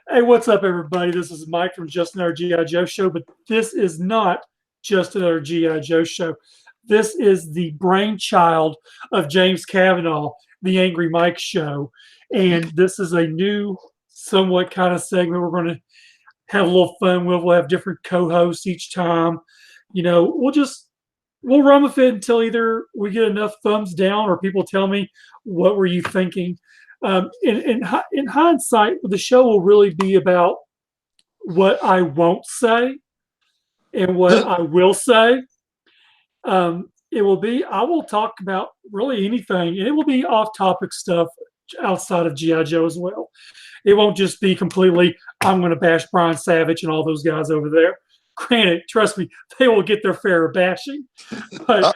Hey, what's up, everybody? This is Mike from Just Another G.I. Joe Show, but this is not just another G.I. Joe show. This is the brainchild of James Kavanaugh, the Angry Mike Show. And this is a new, somewhat kind of segment we're going to have a little fun with. We'll have different co hosts each time. We'll run with it until either we get enough thumbs down or people tell me, what were you thinking? In hindsight, the show will really be about what I won't say and what I will say. I will talk about really anything, and it will be off topic stuff outside of G.I. Joe as well. It won't just be completely, I'm going to bash Brian Savage and all those guys over there. Granted, trust me, they will get their fair of bashing. But,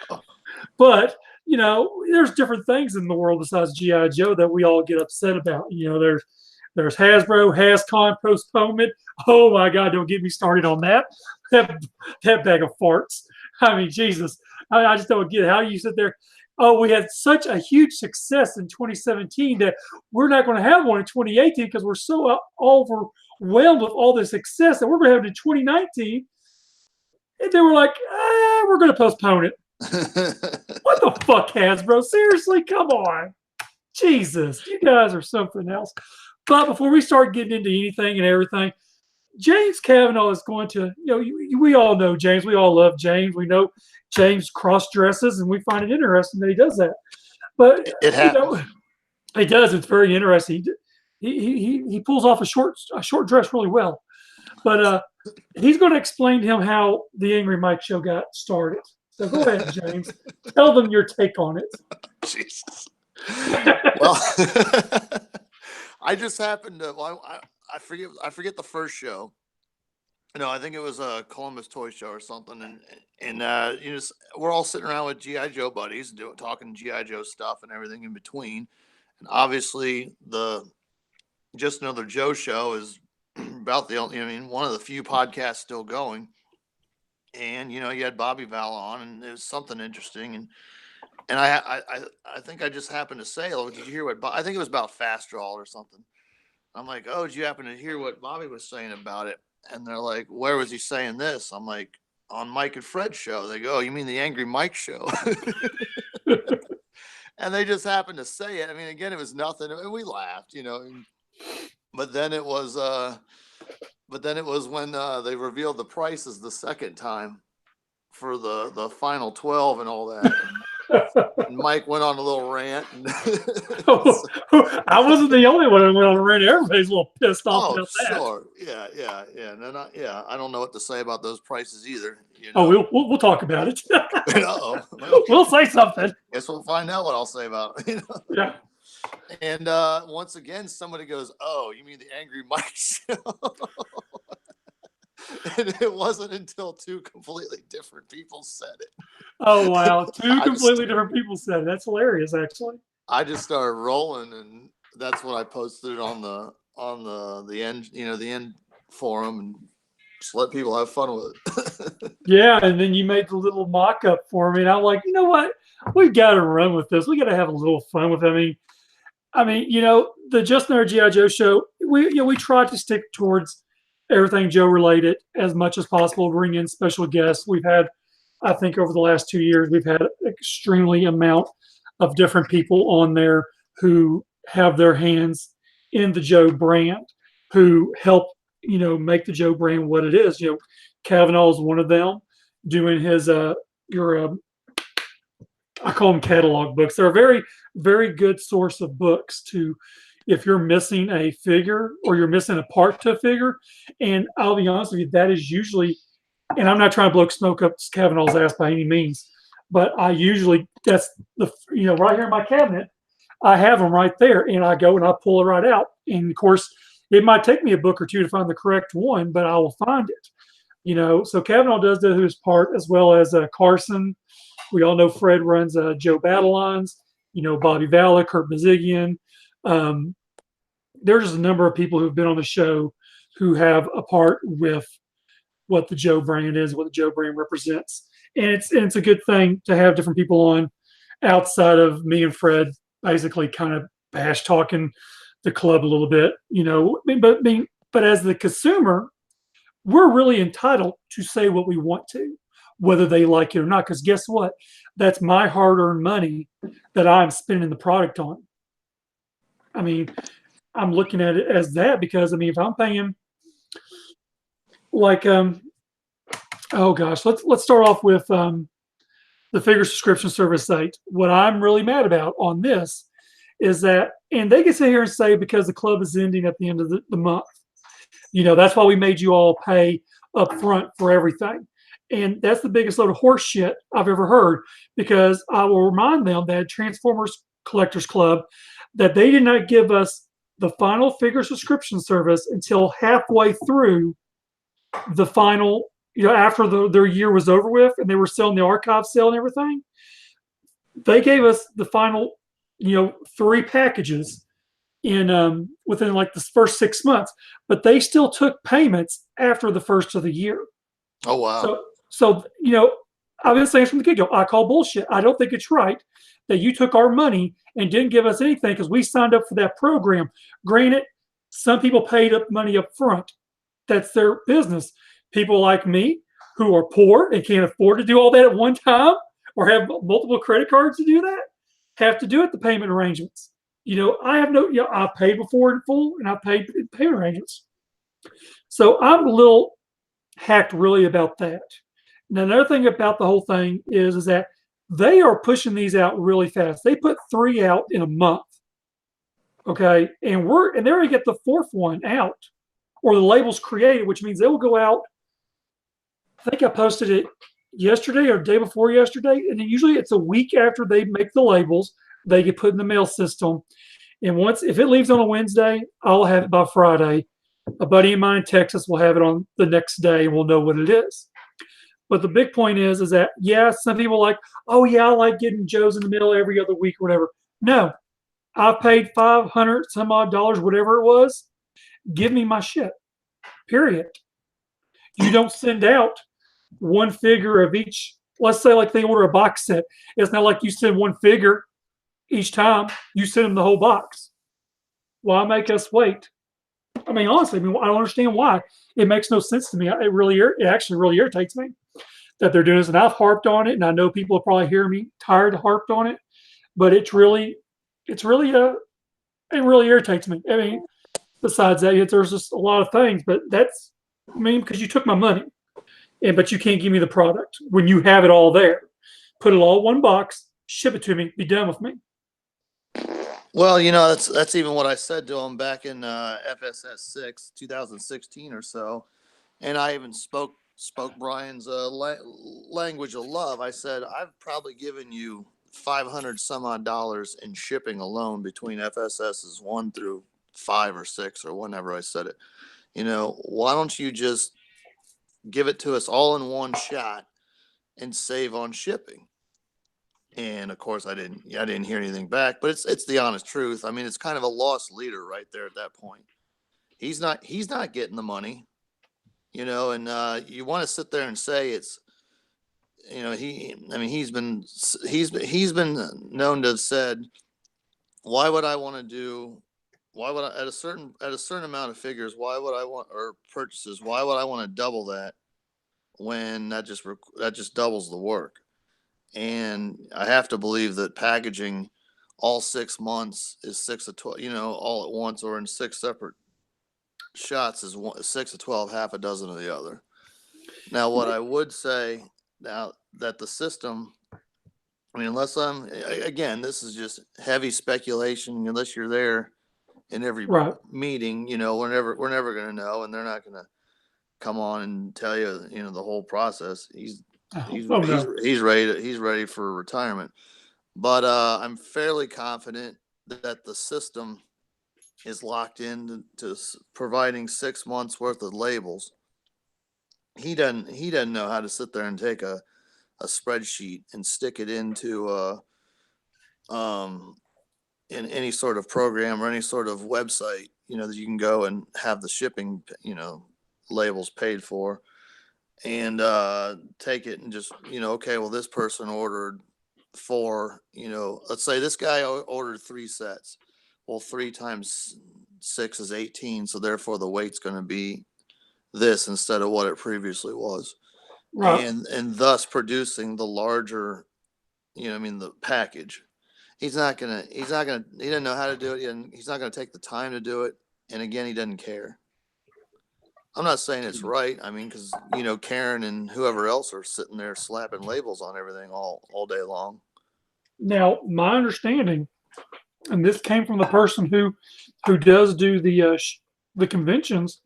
but there's different things in the world besides G.I. Joe that we all get upset about. There's Hasbro, HasCon postponement. Oh my God, don't get me started on that. That bag of farts. I mean, Jesus, I just don't get it. How you sit there. Oh, we had such a huge success in 2017 that we're not going to have one in 2018 because we're so overwhelmed with all this success that we're going to have it in 2019. And they were like, we're going to postpone it. What the fuck, Hasbro? Seriously, come on. Jesus, you guys are something else. But before we start getting into anything and everything, James Kavanaugh is going to, we all know James. We all love James. We know James cross dresses, and we find it interesting that he does that. But it happens. He does. It's very interesting. He pulls off a short dress really well. But he's going to explain to him how the Angry Mike Show got started. So go ahead, James. Tell them your take on it. Jesus. Well, I just happened to. Well, I forget the first show. I think it was a Columbus Toy Show or something, and we're all sitting around with GI Joe buddies, talking GI Joe stuff and everything in between. And obviously, the Just Another Joe Show is about the only. One of the few podcasts still going. And you had Bobby Val on, and it was something interesting, and I think I just happened to say, "Oh, did you hear what?" I think it was about Fast Draw or something. I'm like, "Oh, did you happen to hear what Bobby was saying about it?" And they're like, "Where was he saying this?" I'm like, "On Mike and Fred's show." They go, "Oh, you mean the Angry Mike Show?" And they just happened to say it. Again, it was nothing, and we laughed, But then it was. But then it was when they revealed the prices the second time for the final 12 and all that. And Mike went on a little rant. I wasn't the only one who went on a rant. Everybody's a little pissed off about that. Sure. Yeah. And then I don't know what to say about those prices either. Oh, we'll talk about it. Well, we'll say something. Guess we'll find out what I'll say about it. Yeah. And once again, somebody goes, "Oh, you mean the Angry Mike Show?" And it wasn't until two completely different people said it. Oh, wow. Two completely different people said it. That's hilarious, actually. I just started rolling, and that's when I posted it on the end, the end forum, and just let people have fun with it. Yeah, and then you made the little mock-up for me, and I'm like, you know what? We've got to run with this. We got to have a little fun with it. The Just Another G.I. Joe Show, we try to stick towards everything Joe related as much as possible, bring in special guests. We've had, I think over the last 2 years, we've had an extremely amount of different people on there who have their hands in the Joe brand, who help, make the Joe brand what it is. Kavanaugh is one of them, doing his, I call them catalog books. They're a very, very good source of books if you're missing a figure or you're missing a part to a figure. And I'll be honest with you, that is usually, and I'm not trying to blow smoke up Kavanaugh's ass by any means, but that's right here in my cabinet, I have them right there, and I go and I pull it right out. And of course, it might take me a book or two to find the correct one, but I will find it. So Kavanaugh does do his part, as well as Carson. We all know Fred runs Joe Battle Lines, Bobby Valla, Kurt Bazigian. There's just a number of people who've been on the show who have a part with what the Joe brand is, what the Joe brand represents. And it's a good thing to have different people on outside of me and Fred basically kind of bash talking the club a little bit, But But as the consumer, we're really entitled to say what we want to, whether they like it or not. Because guess what? That's my hard earned money that I'm spending the product on. I mean, I'm looking at it as that because I mean, if I'm paying like, oh gosh, let's start off with the figure subscription service site. What I'm really mad about on this is that, and they can sit here and say because the club is ending at the end of the month, that's why we made you all pay up front for everything. And that's the biggest load of horse shit I've ever heard because I will remind them that Transformers Collectors Club, that they did not give us the final figure subscription service until halfway through the final, after their year was over with and they were selling the archive sale and everything. They gave us the final, 3 packages in within like the first 6 months, but they still took payments after the first of the year. Oh wow. So I've been saying from the get-go, I call bullshit. I don't think it's right that you took our money and didn't give us anything because we signed up for that program. Granted, some people paid up money up front. That's their business. People like me who are poor and can't afford to do all that at one time or have multiple credit cards to do that have to do it the payment arrangements. I have no, I paid before in full and I paid payment arrangements. So I'm a little hacked really about that. Now, another thing about the whole thing is that they are pushing these out really fast. They put 3 out in a month. Okay. And they're going to get the 4th one out or the labels created, which means they will go out. I think I posted it yesterday or day before yesterday. And then usually it's a week after they make the labels, they get put in the mail system. And if it leaves on a Wednesday, I'll have it by Friday. A buddy of mine in Texas will have it on the next day and we'll know what it is. But the big point is that, yeah, some people are like, oh, yeah, I like getting Joe's in the mail every other week or whatever. No, I paid $500 some odd dollars, whatever it was. Give me my shit, period. You don't send out one figure of each. Let's say like they order a box set. It's not like you send one figure each time. You send them the whole box. Why make us wait? I mean, honestly, I don't understand why. It makes no sense to me. It actually really irritates me that they're doing this. And I've harped on it, and I know people will probably hear me tired of harped on it, but it really irritates me. I mean, besides that, there's just a lot of things, but because you took my money, but you can't give me the product when you have it all there. Put it all in one box, ship it to me, be done with me. Well, that's even what I said to him back in FSS 6, 2016 or so, and I even spoke Brian's language of love. I said I've probably given you $500 some odd dollars in shipping alone between FSS's 1 through 5 or 6 or whenever I said it. Why don't you just give it to us all in one shot and save on shipping? And of course, I didn't hear anything back. But it's the honest truth. I mean, it's kind of a lost leader right there at that point. He's not getting the money, and you want to sit there and say it's, he's been known to have said, why would I want to do, why would I at a certain amount of figures, why would I want, or purchases, why would I want to double that when that just doubles the work? And I have to believe that packaging all 6 months is 6 to 12, all at once or in 6 separate shots is 6 to 12, half a dozen of the other. Now, what I would say now that the system, unless again, this is just heavy speculation, unless you're there in every meeting, we're never going to know, and they're not going to come on and tell you, the whole process. He's ready for retirement, but I'm fairly confident that the system is locked in to providing 6 months worth of labels. He doesn't know how to sit there and take a spreadsheet and stick it into in any sort of program or any sort of website, that you can go and have the shipping, labels paid for, and take it and just, okay, well, this person ordered 4, let's say this guy ordered 3 sets. Well, 3 times 6 is 18, so therefore the weight's going to be this instead of what it previously was, Right. and thus producing the larger, the package. He didn't know how to do it. He's not going to take the time to do it. And again, he doesn't care. I'm not saying it's right. I mean, because, Karen and whoever else are sitting there slapping labels on everything all day long. Now, my understanding, and this came from the person who does do the conventions,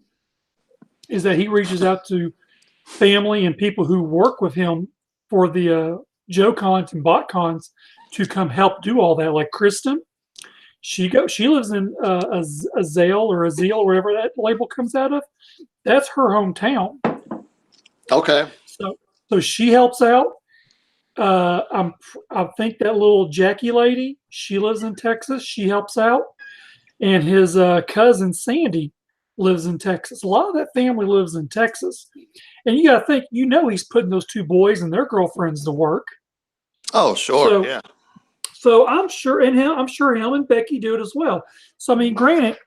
is that he reaches out to family and people who work with him for the Joe Cons and Bot Cons to come help do all that. Like Kristen, she lives in a Zale or a Zeal, wherever that label comes out of. That's her hometown. Okay. So she helps out. I think that little Jackie lady, she lives in Texas. She helps out, and his cousin Sandy lives in Texas. A lot of that family lives in Texas, and you got to think, he's putting those two boys and their girlfriends to work. Oh, sure, yeah. So I'm sure him and Becky do it as well. So I mean, granted,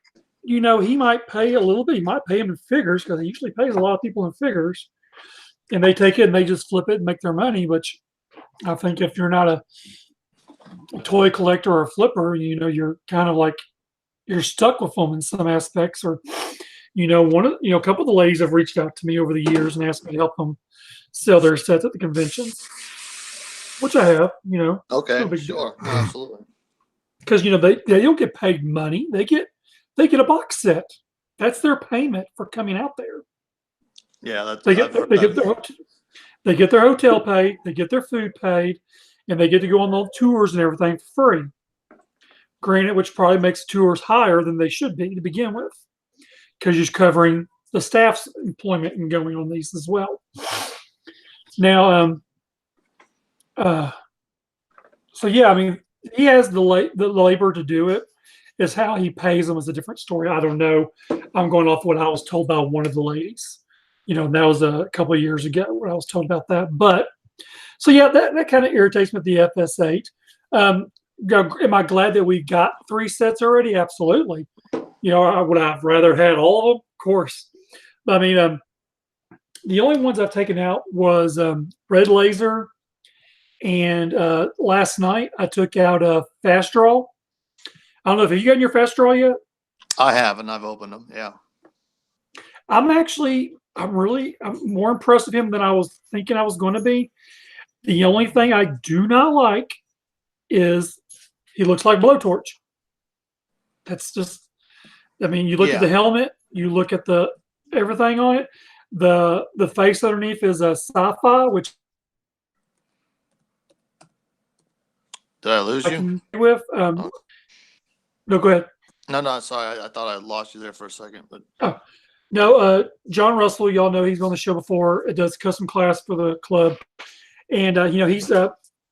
he might pay a little bit. He might pay him in figures because he usually pays a lot of people in figures, and they take it and they just flip it and make their money. Which I think if you're not a toy collector or a flipper, you're kind of like you're stuck with them in some aspects. Or a couple of the ladies have reached out to me over the years and asked me to help them sell their sets at the conventions, which I have. Okay, no big sure, deal. absolutely. Because they don't get paid money. They get a box set. That's their payment for coming out there. Yeah, they get their hotel paid, they get their food paid, and they get to go on the tours and everything for free. Granted, which probably makes tours higher than they should be to begin with, because you're covering the staff's employment and going on these as well. Now, so yeah, I mean, he has the labor to do it. Is how he pays them is a different story. I don't know. I'm going off what I was told by one of the ladies. That was a couple of years ago when I was told about that. But so yeah, that kind of irritates me with the FS8. Am I glad that we got 3 sets already? Absolutely. Would I've rather had all of them? Of course. But I mean, the only ones I've taken out was Red Laser, and last night I took out a Fast Draw. I don't know if you gotten your Fast Draw yet. I have, and I've opened them. Yeah. I'm more impressed with him than I was thinking I was going to be. The only thing I do not like is he looks like Blowtorch. That's just, I mean, you look at the helmet, you look at the everything on it. The face underneath is a sci-fi, which did I lose you? With no, go ahead. No, sorry. I thought I lost you there for a second, but no. John Russell, y'all know he's on the show before. It does custom class for the club, and he's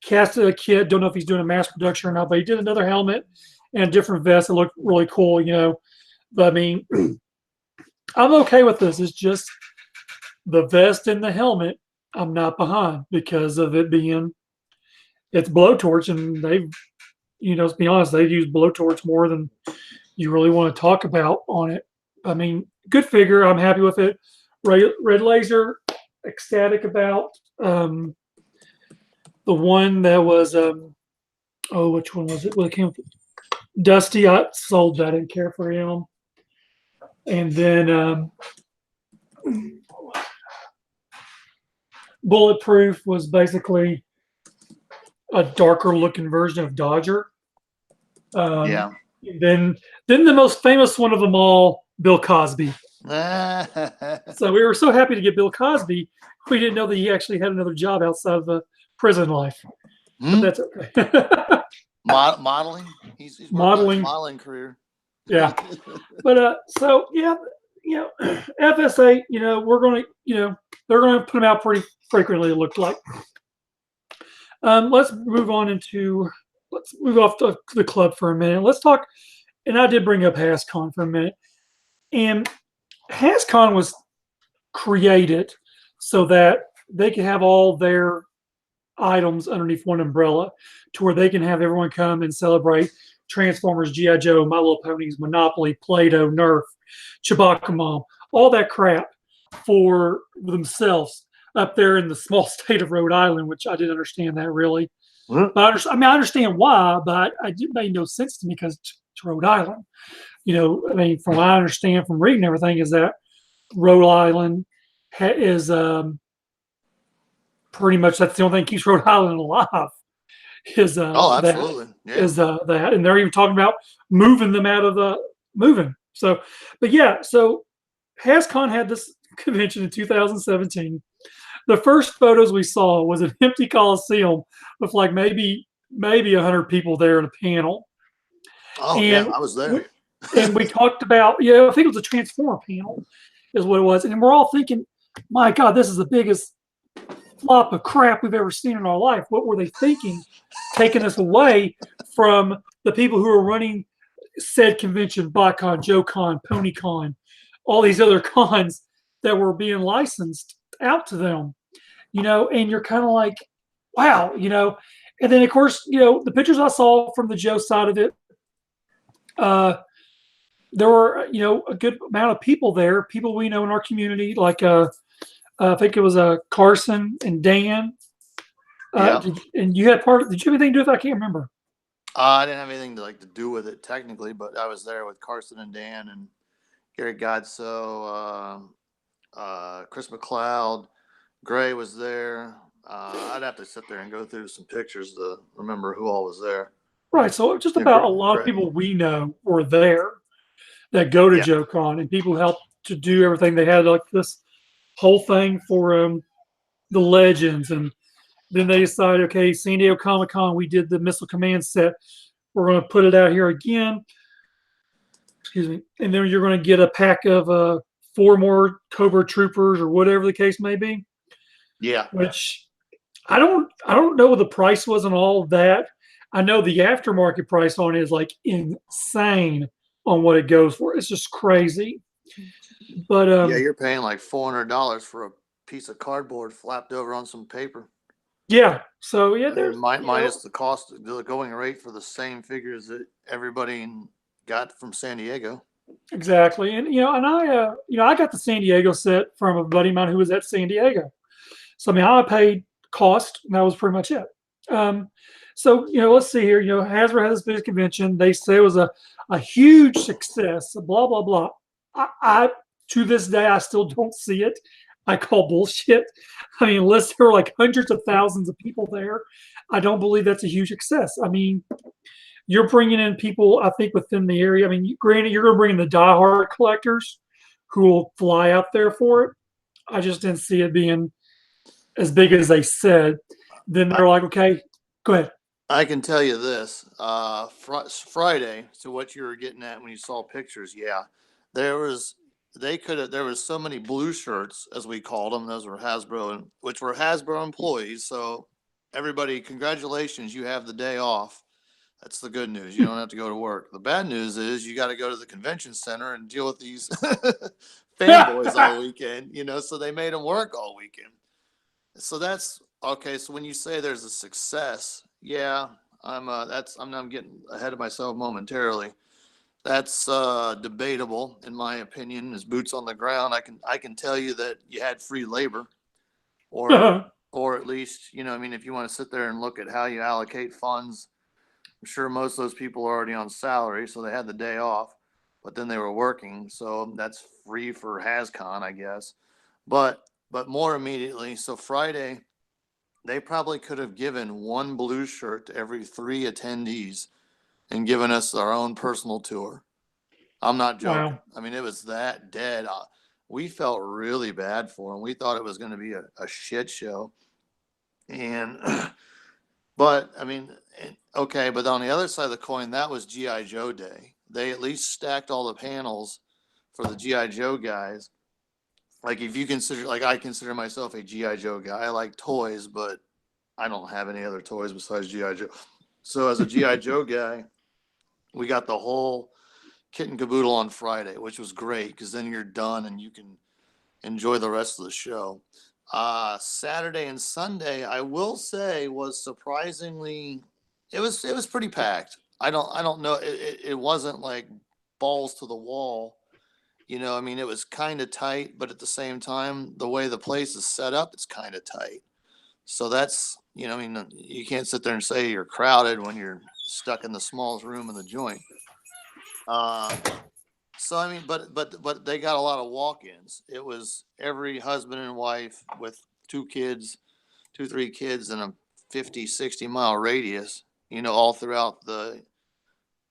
casted a kit. Don't know if he's doing a mass production or not, but he did another helmet and a different vest that looked really cool. But I mean, I'm okay with this. It's just the vest and the helmet I'm not behind because of it being it's Blowtorch, and they've to be honest, they've used Blowtorch more than you really want to talk about on it. I mean, good figure. I'm happy with it. Red Laser, ecstatic about. The one that was, which one was it? Well, it came with Dusty. I sold that. I didn't care for him. And then Bulletproof was basically a darker looking version of Dodger. yeah. Then the most famous one of them all, Bill Cosby. So we were so happy to get Bill Cosby. We didn't know that he actually had another job outside of the prison life. But that's okay. Modeling. He's modeling career. Yeah. But so yeah, FS8. We're going to they're going to put them out pretty frequently. It looked like. Let's move off to the club for a minute. Let's talk. And I did bring up HasCon for a minute. And HasCon was created so that they could have all their items underneath one umbrella, to where they can have everyone come and celebrate Transformers, G.I. Joe, My Little Ponies, Monopoly, Play-Doh, Nerf, Chewbacca Mom, all that crap for themselves up there in the small state of Rhode Island, which I didn't understand that really. But I understand why, but it made no sense to me because it's Rhode Island. I mean, from what I understand from reading everything, is that Rhode Island is pretty much that's the only thing that keeps Rhode Island alive. Is absolutely, yeah. That, and they're even talking about moving them out of the moving. So, but yeah, so HasCon had this convention in 2017. The first photos we saw was an empty Coliseum with like maybe 100 people there in a panel. Oh and yeah, I was there. We talked about, I think it was a Transformer panel, is what it was, and we're all thinking, my God, this is the biggest flop of crap we've ever seen in our life. What were they thinking, taking us away from the people who are running said convention, BotCon, JoeCon, PonyCon, all these other cons that were being licensed out to them, and you're kind of like, wow, and then of course, the pictures I saw from the Joe side of it, there were, a good amount of people there, people we know in our community, like I think it was Carson and Dan. Yeah. And you had did you have anything to do with it? I can't remember. I didn't have anything to do with it technically, but I was there with Carson and Dan and Gary Godso, Chris McLeod, Gray was there. I'd have to sit there and go through some pictures to remember who all was there. Right. So just about a lot of people we know were there that go to JoeCon, and people helped to do everything. They had like this whole thing for the legends, and then they decided, okay, San Diego Comic-Con, we did the Missile Command set. We're going to put it out here again. Excuse me. And then you're going to get a pack of 4 more Cobra Troopers or whatever the case may be. Yeah. Which I don't know what the price was on all of that. I know the aftermarket price on it is like insane on what it goes for. It's just crazy. But yeah, you're paying like $400 for a piece of cardboard flapped over on some paper. Yeah. So yeah, there's minus the cost, the going rate for the same figures that everybody got from San Diego. Exactly, and I got the San Diego set from a buddy of mine who was at San Diego. So I mean, I paid cost, and that was pretty much it. So let's see here. Hasbro had this big convention. They say it was a huge success. Blah blah blah. I to this day I still don't see it. I call bullshit. I mean, unless there were like hundreds of thousands of people there, I don't believe that's a huge success. I mean, you're bringing in people, I think, within the area. I mean, granted, you're going to bring in the diehard collectors who will fly out there for it. I just didn't see it being as big as they said. Then they're like, okay, go ahead. I can tell you this, Friday, so what you were getting at when you saw pictures, there was so many blue shirts, as we called them. Those were Hasbro, which were Hasbro employees. So everybody, congratulations, you have the day off. That's the good news. You don't have to go to work. The bad news is you got to go to the convention center and deal with these fanboys all weekend, so they made them work all weekend. So that's okay. So when you say there's a success, I'm getting ahead of myself momentarily. That's debatable, in my opinion. As boots on the ground, I can tell you that you had free labor, or at least if you want to sit there and look at how you allocate funds, I'm sure most of those people are already on salary, so they had the day off, but then they were working, so that's free for HasCon, I guess. But more immediately, so Friday, they probably could have given one blue shirt to every 3 attendees and given us our own personal tour. I'm not joking. Wow. I mean, it was that dead. We felt really bad for them. We thought it was going to be a shit show. And, but I mean, okay, but on the other side of the coin, that was G.I. Joe Day. They at least stacked all the panels for the G.I. Joe guys. Like, if you consider, like, I consider myself a G.I. Joe guy. I like toys, but I don't have any other toys besides G.I. Joe. So as a G.I. Joe guy, we got the whole kit and caboodle on Friday, which was great because then you're done and you can enjoy the rest of the show. Saturday and Sunday, I will say, was surprisingly, it was pretty packed. I don't know. It wasn't like balls to the wall. I mean, it was kind of tight, but at the same time, the way the place is set up, it's kind of tight. So that's, I mean, you can't sit there and say you're crowded when you're stuck in the smallest room in the joint. Uh, so I mean, but they got a lot of walk-ins. It was every husband and wife with two kids, two, three kids in a 50, 60 mile radius, all throughout the,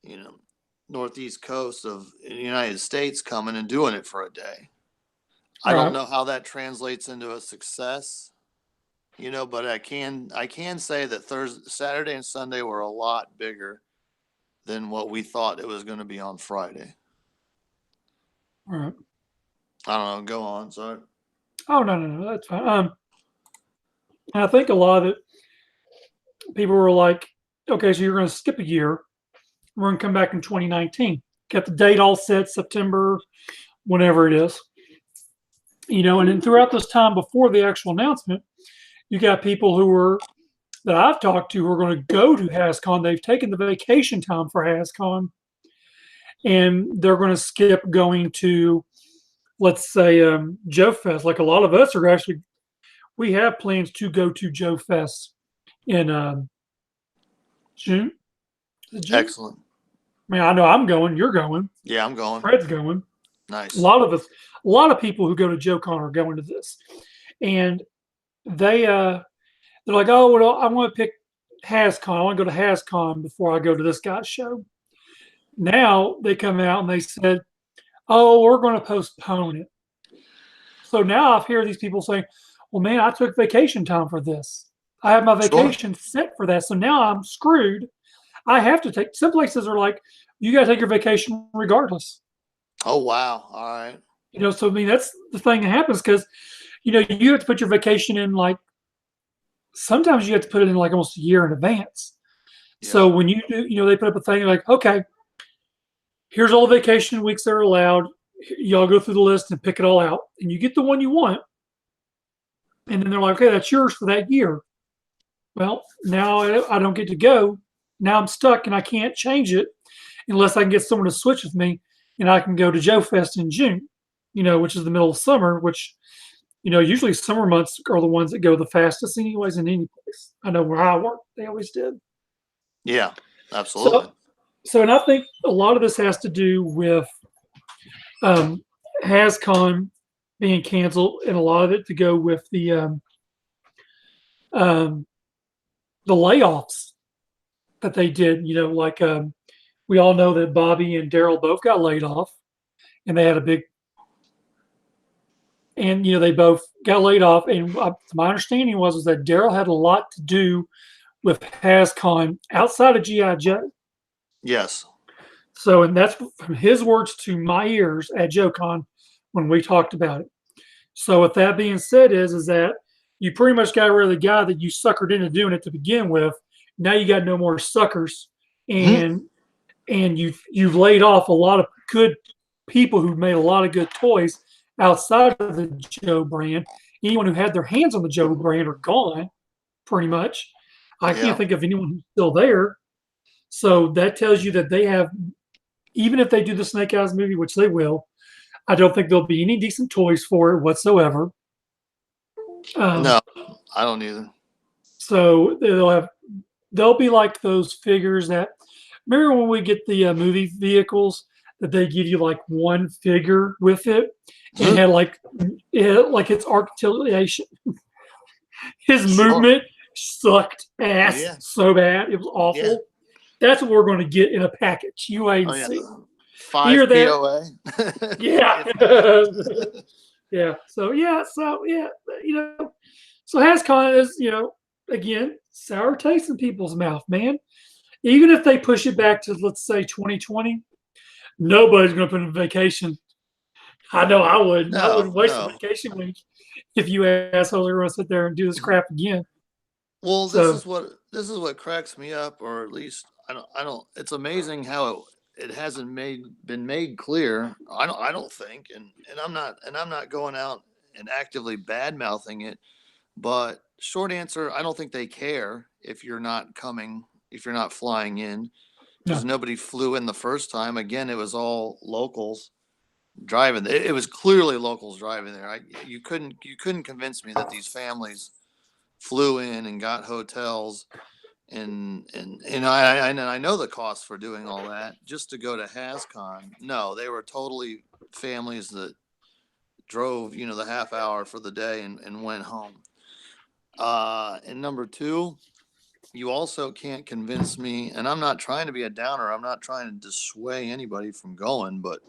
you know, northeast coast of the United States coming and doing it for a day. I don't Right. know how that translates into a success, but I can say that Thursday, Saturday, and Sunday were a lot bigger than what we thought it was going to be on Friday. Right. I don't know. Go on. Sorry. Oh no, that's fine. And I think a lot of it, people were like, okay, so you're going to skip a year. We're going to come back in 2019. Get the date all set, September, whenever it is. And then throughout this time before the actual announcement, you got people who were that I've talked to who are going to go to HasCon. They've taken the vacation time for HasCon, and they're going to skip going to, let's say, Joe Fest. Like a lot of us are actually, we have plans to go to Joe Fest in June. Is it June? Excellent. I mean, I know I'm going. You're going. Yeah, I'm going. Fred's going. A Nice. lot of us, a lot of people who go to JoeCon are going to this, and they're like, oh, well, I want to pick HasCon. I want to go to HasCon before I go to this guy's show. Now they come out and they said, oh, we're going to postpone it. So now I hear these people saying, well, man, I took vacation time for this. I have my Sure. vacation set for that. So now I'm screwed. I have to take, some places are like, you got to take your vacation regardless. Oh, wow. All right. So I mean, that's the thing that happens because, you have to put your vacation in like, sometimes you have to put it in like almost a year in advance. So Yeah. when you do, they put up a thing like, okay, here's all the vacation weeks that are allowed. Y'all go through the list and pick it all out, and you get the one you want. And then they're like, okay, that's yours for that year. Well, now I don't get to go. Now I'm stuck and I can't change it unless I can get someone to switch with me and I can go to Joe Fest in June, which is the middle of summer, which, usually summer months are the ones that go the fastest anyways in any place. I know where I work, they always did. Yeah. So, Absolutely. and I think a lot of this has to do with um, HasCon being canceled, and a lot of it to go with um, the layoffs that they did. Like we all know that Bobby and Daryl both got laid off, and they had a big, and they both got laid off. And my understanding was that Daryl had a lot to do with HasCon outside of GI Joe. Yes. So, and that's from his words to my ears at JoeCon when we talked about it. So, with that being said, is that you pretty much got rid of the guy that you suckered into doing it to begin with. Now you got no more suckers, Mhm. and you've laid off a lot of good people who made a lot of good toys outside of the Joe brand. Anyone who had their hands on the Joe brand are gone, pretty much. I can't Yeah. think of anyone who's still there. So that tells you that they have, even if they do the Snake Eyes movie, which they will, I don't think there'll be any decent toys for it whatsoever. Um, No, I don't either. so they'll be like those figures that, remember when we get the movie vehicles that they give you like one figure with it and Mhm. had like its articulation. His Sure. movement sucked ass Yeah. so bad. It was Yeah. awful. That's what we're going to get in a package. You wait Oh, and yeah. see. Hear Five that? POA. Yeah. If that. Yeah. You know, so HasCon is, again, sour taste in people's mouth, man. Even if they push it back to, let's say, 2020, nobody's going to put in vacation. I know I wouldn't. I No, wouldn't waste a no. vacation week if you assholes are going to sit there and do this crap again. Well, So, this is what cracks me up, or at least I don't. It's amazing how it hasn't been made clear. I don't think, and I'm not going out and actively bad mouthing it. But short answer, I don't think they care if you're not coming, if you're not flying in. because No. nobody flew in the first time. Again, it was all locals driving. It was clearly locals driving there. You couldn't convince me that these families flew in and got hotels and I know the cost for doing all that just to go to HasCon. No, they were totally families that drove, the half hour for the day and went home. And number two, you also can't convince me, and I'm not trying to be a downer. I'm not trying to dissuade anybody from going, but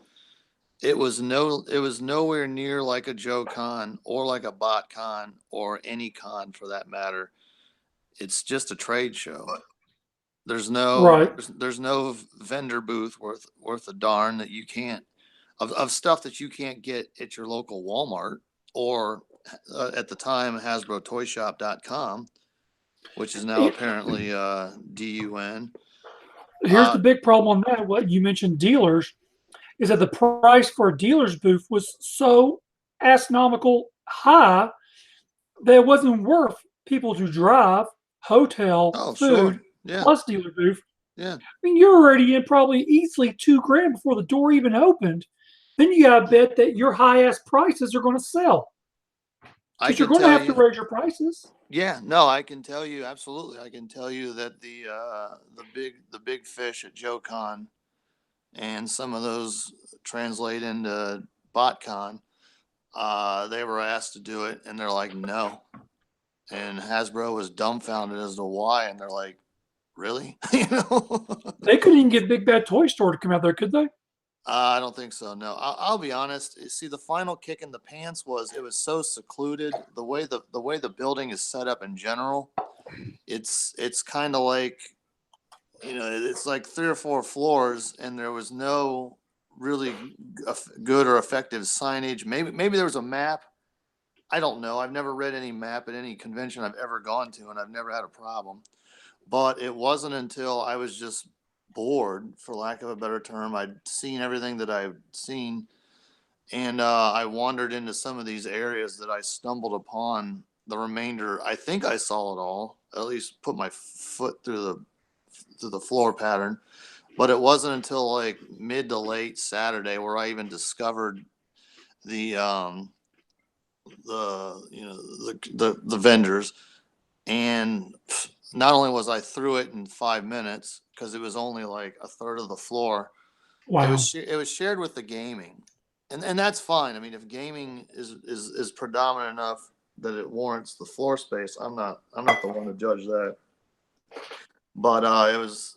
it was nowhere near like a Joe Con or like a Bot Con or any con for that matter. It's just a trade show. There's no Right. there's no vendor booth worth a darn that you can't of stuff that you can't get at your local Walmart or at the time HasbroToyShop.com, which is now apparently DUN. Here's Uh, the big problem on that. What you mentioned, dealers, is that the price for a dealer's booth was so astronomical high that it wasn't worth people to drive, hotel, oh, food, sure, yeah, plus dealer booth. yeah. I mean, you're already in probably easily $2,000 before the door even opened. Then you got to bet that your high ass prices are going to sell I because you're can going to tell have to you, raise your prices. yeah, no, I can tell you absolutely. I can tell you that the big fish at JoeCon and some of those translate into BotCon. They were asked to do it, and they're like, no. And Hasbro was dumbfounded as to why, and they're like, really? They couldn't even get Big Bad Toy Store to come out there, could they? I don't think so. No, I'll be honest. See, the final kick in the pants was it was so secluded. The way the building is set up in general, it's kind of like it's like 3 or 4 floors, and there was no really good or effective signage. Maybe there was a map. I don't know. I've never read any map at any convention I've ever gone to, and I've never had a problem. But it wasn't until I was just bored, for lack of a better term. I'd seen everything that I've seen, and I wandered into some of these areas that I stumbled upon the remainder. I think I saw it all, at least put my foot through the floor pattern. But it wasn't until like mid to late Saturday where I even discovered the the vendors. And not only was I through it in 5 minutes because it was only like a third of the floor, Wow. it was shared with the gaming, and that's fine. I mean, if gaming is predominant enough that it warrants the floor space, I'm not the one to judge that. But it was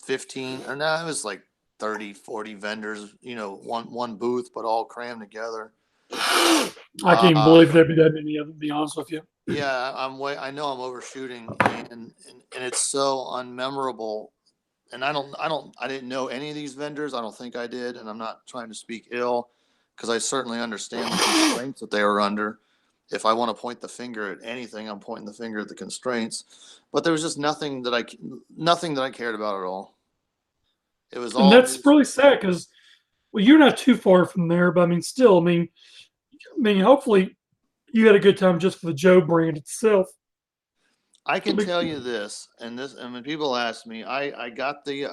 15 or no, it was like 30, 40 vendors, one booth, but all crammed together. I can't even Uh, believe there'd be that many of them, to be honest with you. yeah, I know I'm overshooting, and it's so unmemorable. And I didn't know any of these vendors. I don't think I did, and I'm not trying to speak ill, because I certainly understand the constraints that they were under. If I want to point the finger at anything, I'm pointing the finger at the constraints. But there was just nothing that I cared about at all. It was And all that's just. really sad because, well, you're not too far from there, but I mean, still, I mean, hopefully you had a good time just for the Joe brand itself. I I can mean, tell you this, and when people ask me, I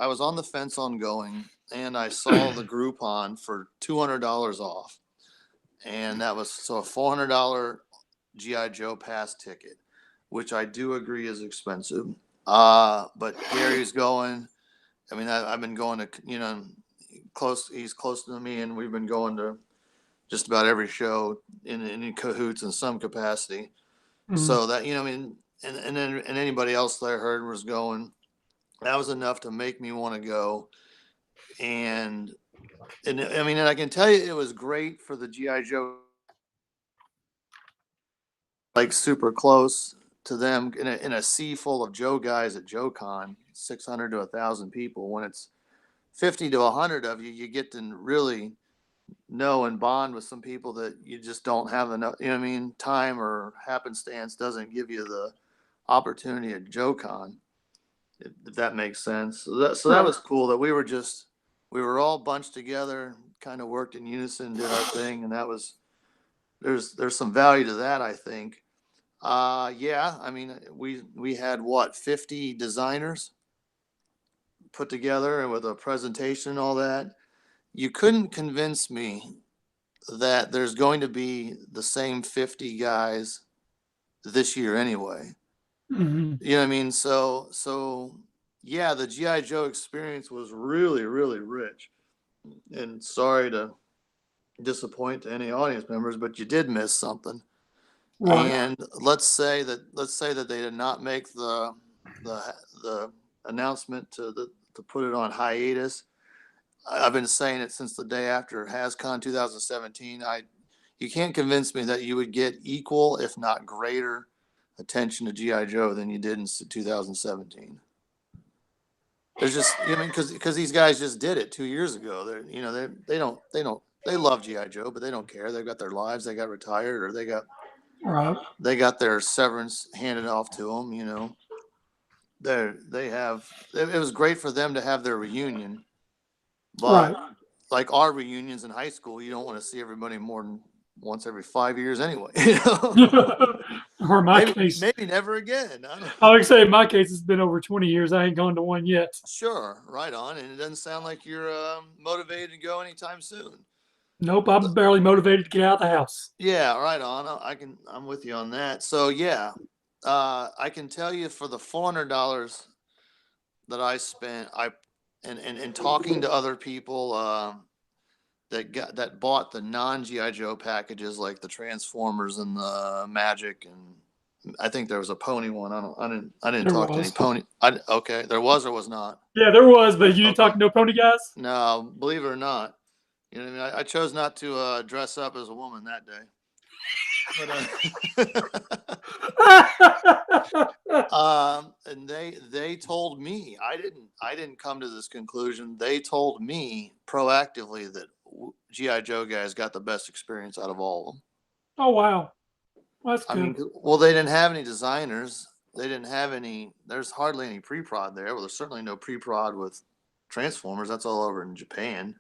was on the fence on going, and I saw the Groupon for $200 off, and that was so a $400 GI Joe pass ticket, which I do agree is expensive. But Gary's going. I mean, I've been going to close. He's close to me, and we've been going to just about every show in cahoots in some capacity. mm, So that I mean, and anybody else that I heard was going, that was enough to make me want to go. And I mean, and I can tell you, it was great for the GI Joe, like super close to them in a sea full of Joe guys at JoeCon, 600 to 1,000 people. When it's 50 to 100 of you, you get to really know and bond with some people that you just don't have enough. You know what I mean? Time or happenstance doesn't give you the opportunity at JoeCon, if that makes sense. So that right. was cool that we were all bunched together, kind of worked in unison, did our thing, and that was there's some value to that, I think. Yeah, I mean we had what, 50 designers put together and with a presentation and all that, you couldn't convince me that there's going to be the same 50 guys this year anyway. Hmm. You know what I mean? So yeah, the GI Joe experience was really, really rich. And sorry to disappoint any audience members, but you did miss something. Right. And let's say that they did not make the announcement to put it on hiatus. I've been saying it since the day after HasCon 2017. You can't convince me that you would get equal, if not greater, attention to GI Joe than you did in 2017. There's just, I mean, because these guys just did it 2 years ago. They love GI Joe, but they don't care. They've got their lives. They got retired, or Right. they got their severance handed off to them. They have. It was great for them to have their reunion, but Right. like our reunions in high school, you don't want to see everybody more than once every 5 years anyway. Or in my maybe case, maybe never again. I don't. I would say in my case, it's been over 20 years. I ain't gone to one yet. Sure, right on. And it doesn't sound like you're motivated to go anytime soon. Nope, I'm barely motivated to get out of the house. Yeah, right on. I'm with you on that. So yeah, I can tell you for the $400 that I spent, and talking to other people that bought the non GI Joe packages like the Transformers and the Magic, and I think there was a pony one. I didn't There talk to any was. pony. Okay, there was or was not. Yeah, there was, but you didn't Okay. talk to no pony guys? No, believe it or not. You know what I mean? I chose not to dress up as a woman that day. But, and they told me, I didn't come to this conclusion. They told me proactively that GI Joe guys got the best experience out of all of them. Oh, wow. That's I good. mean, well, they didn't have any designers. They didn't have any. There's hardly any pre-prod there. Well, there's certainly no pre-prod with Transformers. That's all over in Japan.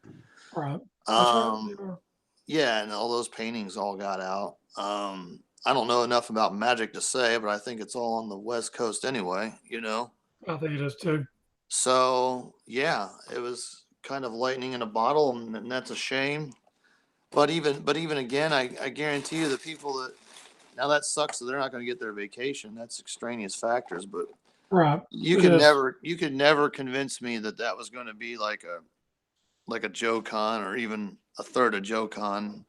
Right. That's right. Yeah, and all those paintings all got out. I don't know enough about Magic to say, but I think it's all on the West Coast anyway. I think it is too. So yeah, it was kind of lightning in a bottle, and that's a shame. But even again, I guarantee you the people that now that sucks that they're not going to get their vacation. That's extraneous factors, but Right. you It could is. never convince me that was going to be like a Joe Con or even a third of Joe Con.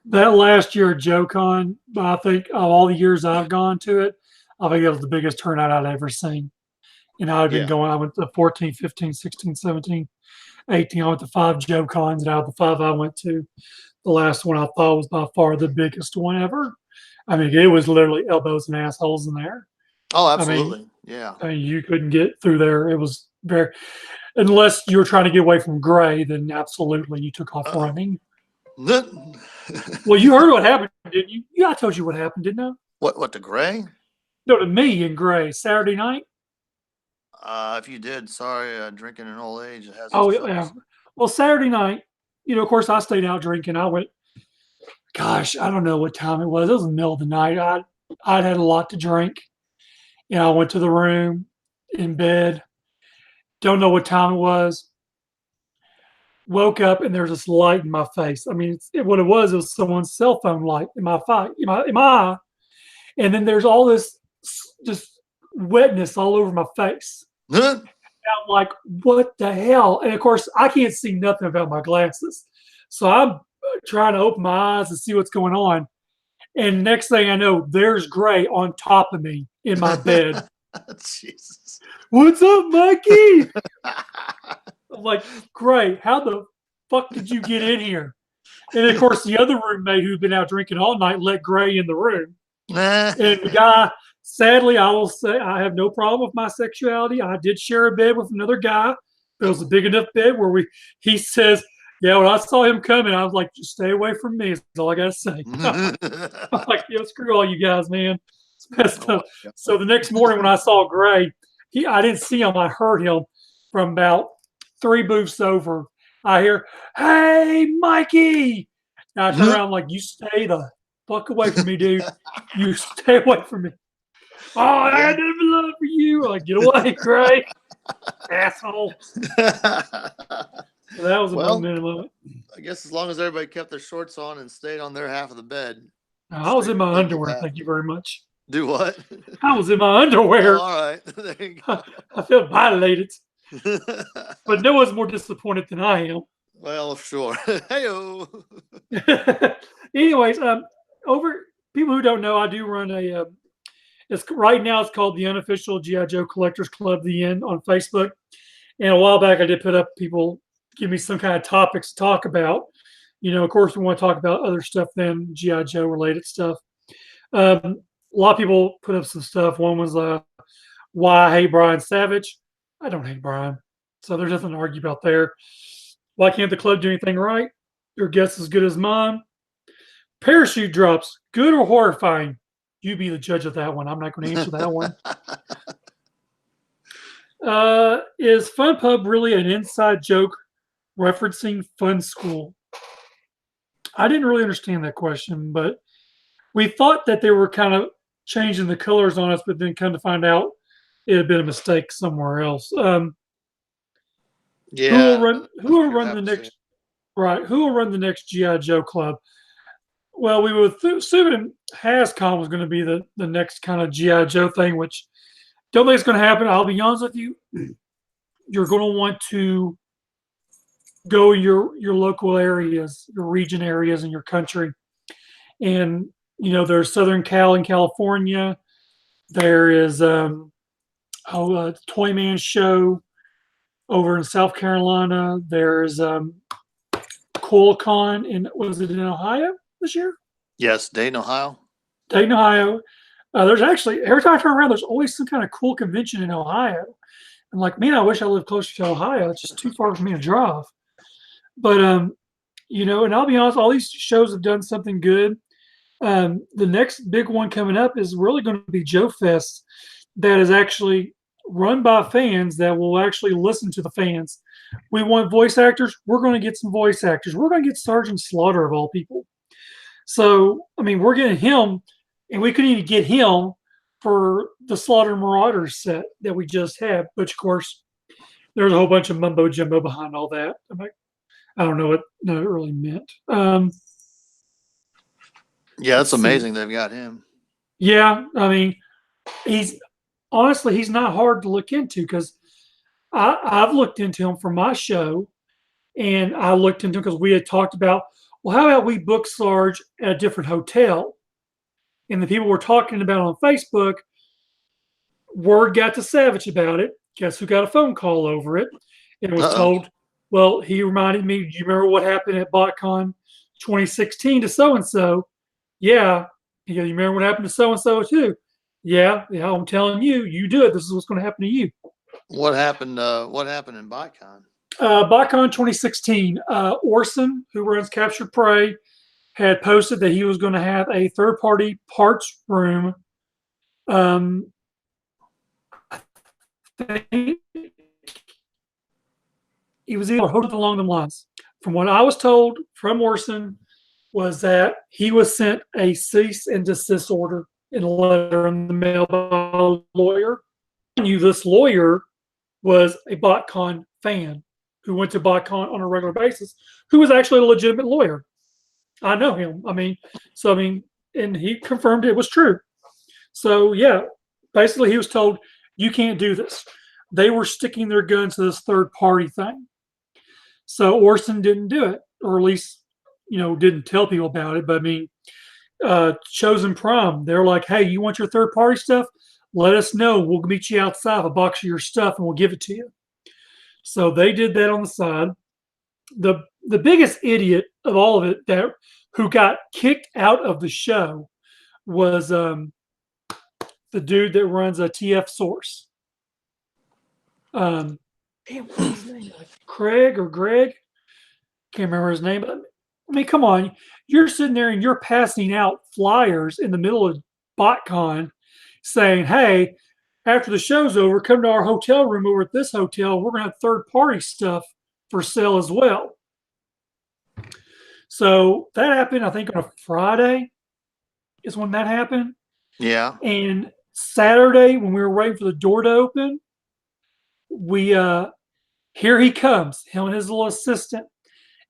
That last year at JoeCon, I think of all the years I've gone to it, I think it was the biggest turnout I'd ever seen. I've been Yeah. going, I went to 14, 15, 16, 17, 18. I went to 5 JoeCons, and out of the 5 I went to, the last one I thought was by far the biggest one ever. I mean, it was literally elbows and assholes in there. Oh, I mean, absolutely. Yeah. you couldn't get through there. It was very, unless you were trying to get away from Gray, then absolutely you took off running. Well, you heard what happened, didn't you? Yeah, I told you what happened, didn't I? What to Gray? No, to me in Gray Saturday night. If you did, sorry, drinking in old age has Oh its yeah. tricks. Well, Saturday night, of course, I stayed out drinking. I went. Gosh, I don't know what time it was. It was in the middle of the night. I'd had a lot to drink. I went to the room in bed. Don't know what time it was. Woke up and there's this light in my face. I mean, what it was someone's cell phone light in my eye. And then there's all this just wetness all over my face. I'm like, what the hell? And of course, I can't see nothing without my glasses. So I'm trying to open my eyes and see what's going on. And next thing I know, there's Gray on top of me in my bed. Jesus. What's up, Mikey? I'm like, Gray, how the fuck did you get in here? And of course, the other roommate who'd been out drinking all night let Gray in the room. And the guy, sadly, I will say, I have no problem with my sexuality. I did share a bed with another guy. It was a big enough bed where he says, yeah, when I saw him coming, I was like, just stay away from me. That's all I got to say. I'm like, yo, screw all you guys, man. So the next morning when I saw Gray, I didn't see him. I heard him from about 3 booths over. I hear, hey, Mikey. And I turn around like, you stay the fuck away from me, dude. You stay away from me. Oh, I had never love for you. I'm like, get away, Gray. Asshole. So that was a Well, moment. I guess as long as everybody kept their shorts on and stayed on their half of the bed, I was in my things will underwear. Thank you happen. very much. Do what? I was in my Oh, underwear. all right. There you go. I felt violated, but no one's more disappointed than I am. Well, sure. Hey-o. Anyways, over people who don't know, I do run a. It's right now. It's called the Unofficial GI Joe Collectors Club, the End, on Facebook. And a while back, I did put up people give me some kind of topics to talk about. Of course, we want to talk about other stuff than GI Joe related stuff. A lot of people put up some stuff. One was why I hate Brian Savage. I don't hate Brian, so there's nothing to argue about there. Why can't the club do anything right? Your guess is as good as mine. Parachute drops, good or horrifying? You be the judge of that one. I'm not going to answer that one. Is Fun Pub really an inside joke referencing Fun School? I didn't really understand that question, but we thought that they were kind of changing the colors on us, but then come to find out it had been a mistake somewhere else. Who will Yeah, run? that's Who will what you're run the having to say. next? Right. Who will run the next GI Joe club? Well, we were assuming Hascom was going to be the next kind of GI Joe thing, which don't think it's going to happen. I'll be honest with you. You're going to want to go your local areas, your region areas in your country, and there's Southern Cal in California. There is Toy Man Show over in South Carolina. There's CoolCon was it in Ohio this year? Yes, Dayton, Ohio. Dayton, Ohio. There's actually every time I turn around, there's always some kind of cool convention in Ohio. I'm like, man, I wish I lived closer to Ohio. It's just too far for me to drive. But and I'll be honest, all these shows have done something good. The next big one coming up is really going to be Joe Fest, that is actually run by fans that will actually listen to the fans. We want voice actors. We're going to get some voice actors. We're going to get Sergeant Slaughter of all people. So, I mean, we're getting him, and we couldn't even get him for the Slaughter Marauders set that we just had, which, of course, there's a whole bunch of mumbo jumbo behind all that. I'm like, I don't know what it really meant. Yeah, that's Let's see. amazing they've got him. Yeah, I mean, he's not hard to look into because I've looked into him for my show, and I looked into him because we had talked about, well, how about we book Sarge at a different hotel? And the people were talking about on Facebook, word got to Savage about it. Guess who got a phone call over it? And was Uh-oh. told, well, he reminded me, do you remember what happened at BotCon 2016 to so and so? Yeah. He goes, you remember what happened to so and so too? Yeah. Yeah. I'm telling you, you do it. This is what's going to happen to you. What happened? What happened in BotCon? BotCon 2016, Orson, who runs Captured Prey, had posted that he was going to have a third-party parts room. He was either holding along the lines. From what I was told from Orson, was that he was sent a cease and desist order in a letter in the mail by a lawyer. This lawyer was a BotCon fan who went to BotCon on a regular basis, who was actually a legitimate lawyer. I know him. And he confirmed it was true. So yeah, basically he was told, you can't do this. They were sticking their guns to this third party thing. So Orson didn't do it, or at least, didn't tell people about it. But I mean, Chosen Prom, they're like, hey, you want your third party stuff? Let us know. We'll meet you outside with a box of your stuff and we'll give it to you. So they did that on the side. The biggest idiot of all of it who got kicked out of the show was the dude that runs a TF Source. What's his name? Craig or Greg? Can't remember his name. But I mean, come on. You're sitting there and you're passing out flyers in the middle of BotCon saying, hey, after the show's over, come to our hotel room over at this hotel. We're going to have third-party stuff for sale as well. So that happened, I think, on a Friday is when that happened. Yeah. And Saturday, when we were waiting for the door to open, we here he comes, him and his little assistant,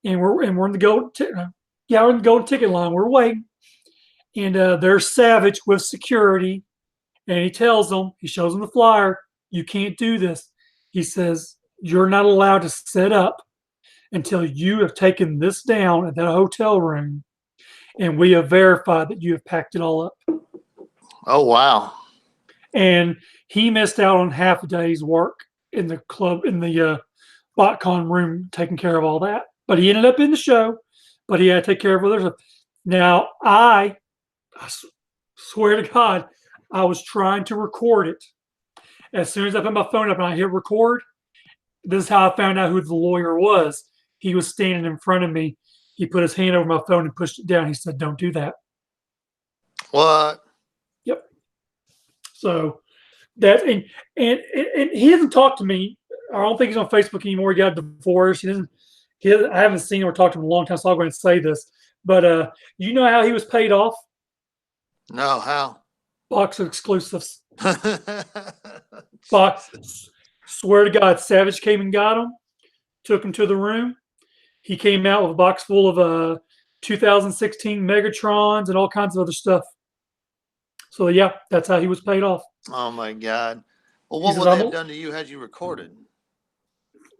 and we're in the yeah, we're in the golden ticket line. We're waiting, and there's Savage with security, and he tells them, he shows them the flyer. You can't do this. He says you're not allowed to set up until you have taken this down at that hotel room, and we have verified that you have packed it all up. Oh wow. And he missed out on half a day's work in the club in the BotCon room taking care of all that. But he ended up in the show, but he had to take care of other stuff. Now, I swear to God, I was trying to record it. As soon as I put my phone up and I hit record, this is how I found out who the lawyer was. He was standing in front of me. He put his hand over my phone and pushed it down. He said, "Don't do that." What? Yep. So that and he hasn't talked to me. I don't think he's on Facebook anymore. He got divorced. I haven't seen him or talked to him in a long time, so I'm going to say this. But you know how he was paid off? No, how? Box exclusives. Box. Swear to God, Savage came and got him, took him to the room. He came out with a box full of 2016 Megatrons and all kinds of other stuff. So yeah, that's how he was paid off. Oh my God. Well, what said, would they have done to you had you recorded?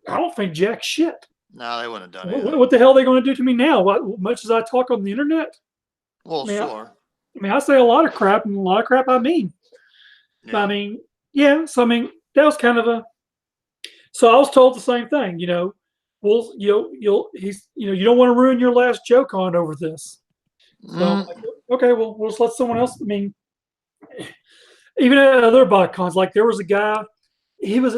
I don't think jack shit. No, they wouldn't have done anything. What the hell are they going to do to me now? Much as I talk on the internet? Well, sure. I mean, I say a lot of crap, and a lot of crap I mean. Yeah. I mean, yeah. So I mean, that was kind of a. So I was told the same thing. Well, you don't want to ruin your last joke on over this. So I'm like, okay, well, we'll just let someone else. I mean, even at other BotCons, like there was a guy. He was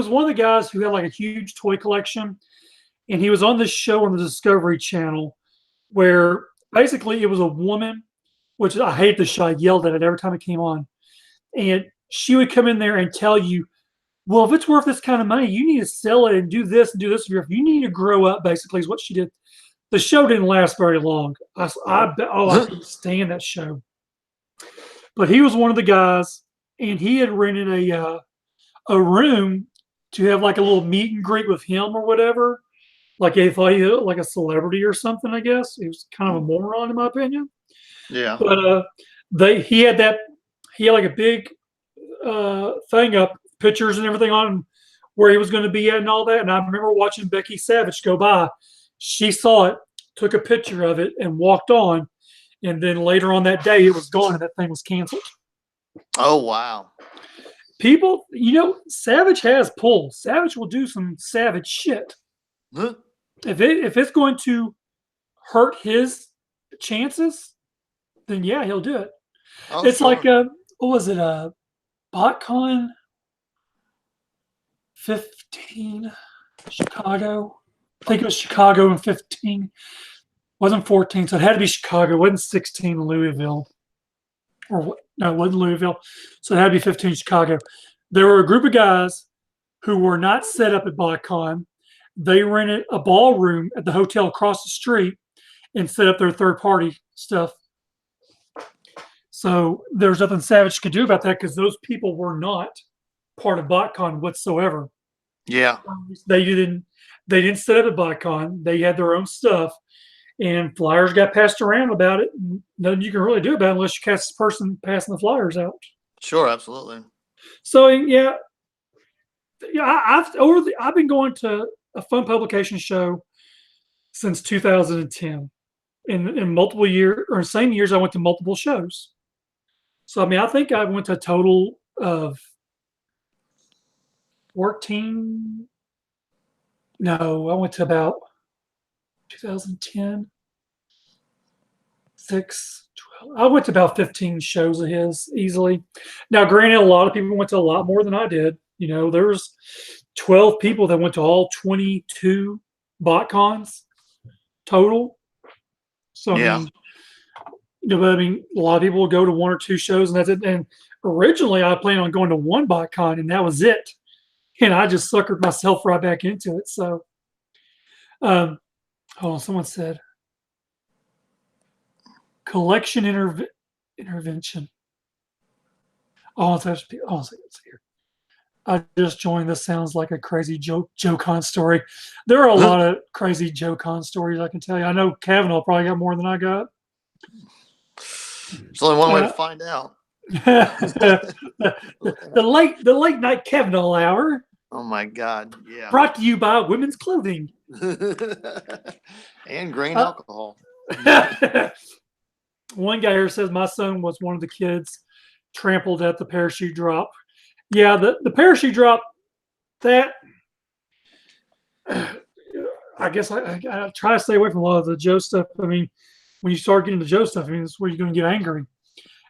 one of the guys who had like a huge toy collection, and he was on this show on the Discovery Channel, where basically it was a woman, which I hate the show. I yelled at it every time it came on, and she would come in there and tell you, well, if it's worth this kind of money, you need to sell it and do this and do this. You need to grow up, basically, is what she did. The show didn't last very long. I couldn't stand that show. But he was one of the guys, and he had rented a room to have like a little meet and greet with him or whatever. Like he thought he was like a celebrity or something, I guess. He was kind of a moron, in my opinion. Yeah. But he had like a big thing up, pictures and everything on him, where he was going to be at and all that. And I remember watching Becky Savage go by. She saw it, took a picture of it, and walked on. And then later on that day, it was gone and that thing was canceled. Oh, wow. People, Savage has pull. Savage will do some savage shit. Huh? If it's going to hurt his chances, then yeah, he'll do it. Oh, it's sure. like what was it? BotCon 15 Chicago. I think it was Chicago in 15. It wasn't 14, so it had to be Chicago. It wasn't 16 Louisville. No, it wasn't Louisville. So it had to be 15 Chicago. There were a group of guys who were not set up at BotCon. They rented a ballroom at the hotel across the street and set up their third-party stuff. So there's nothing Savage could do about that because those people were not part of BotCon whatsoever. Yeah. They didn't set up at BotCon. They had their own stuff, and flyers got passed around about it. Nothing you can really do about it unless you catch the person passing the flyers out. Sure, absolutely. So yeah, I've been going to a fun publication show since 2010. In multiple years or same years, I went to multiple shows. So I mean, I think I went to a total of 14. No, I went to about 2010, 6, 12. I went to about 15 shows of his easily. Now, granted, a lot of people went to a lot more than I did. There's 12 people that went to all 22 BotCons total. So yeah. I mean, a lot of people will go to one or two shows and that's it. And originally I planned on going to one BotCon and that was it. And I just suckered myself right back into it. So, hold on, someone said collection intervention. Oh, it's here. I just joined. This sounds like a crazy Joe Con story. There are a lot of crazy Joe Con stories I can tell you. I know Kavanaugh probably got more than I got. There's only one way to find out. The late night Kavanaugh hour. Oh my God! Yeah. Brought to you by Women's Clothing and grain alcohol. One guy here says my son was one of the kids trampled at the parachute drop. Yeah, the parachute drop. That I guess I try to stay away from a lot of the Joe stuff. I mean, when you start getting the Joe stuff, I mean, that's where you're going to get angry.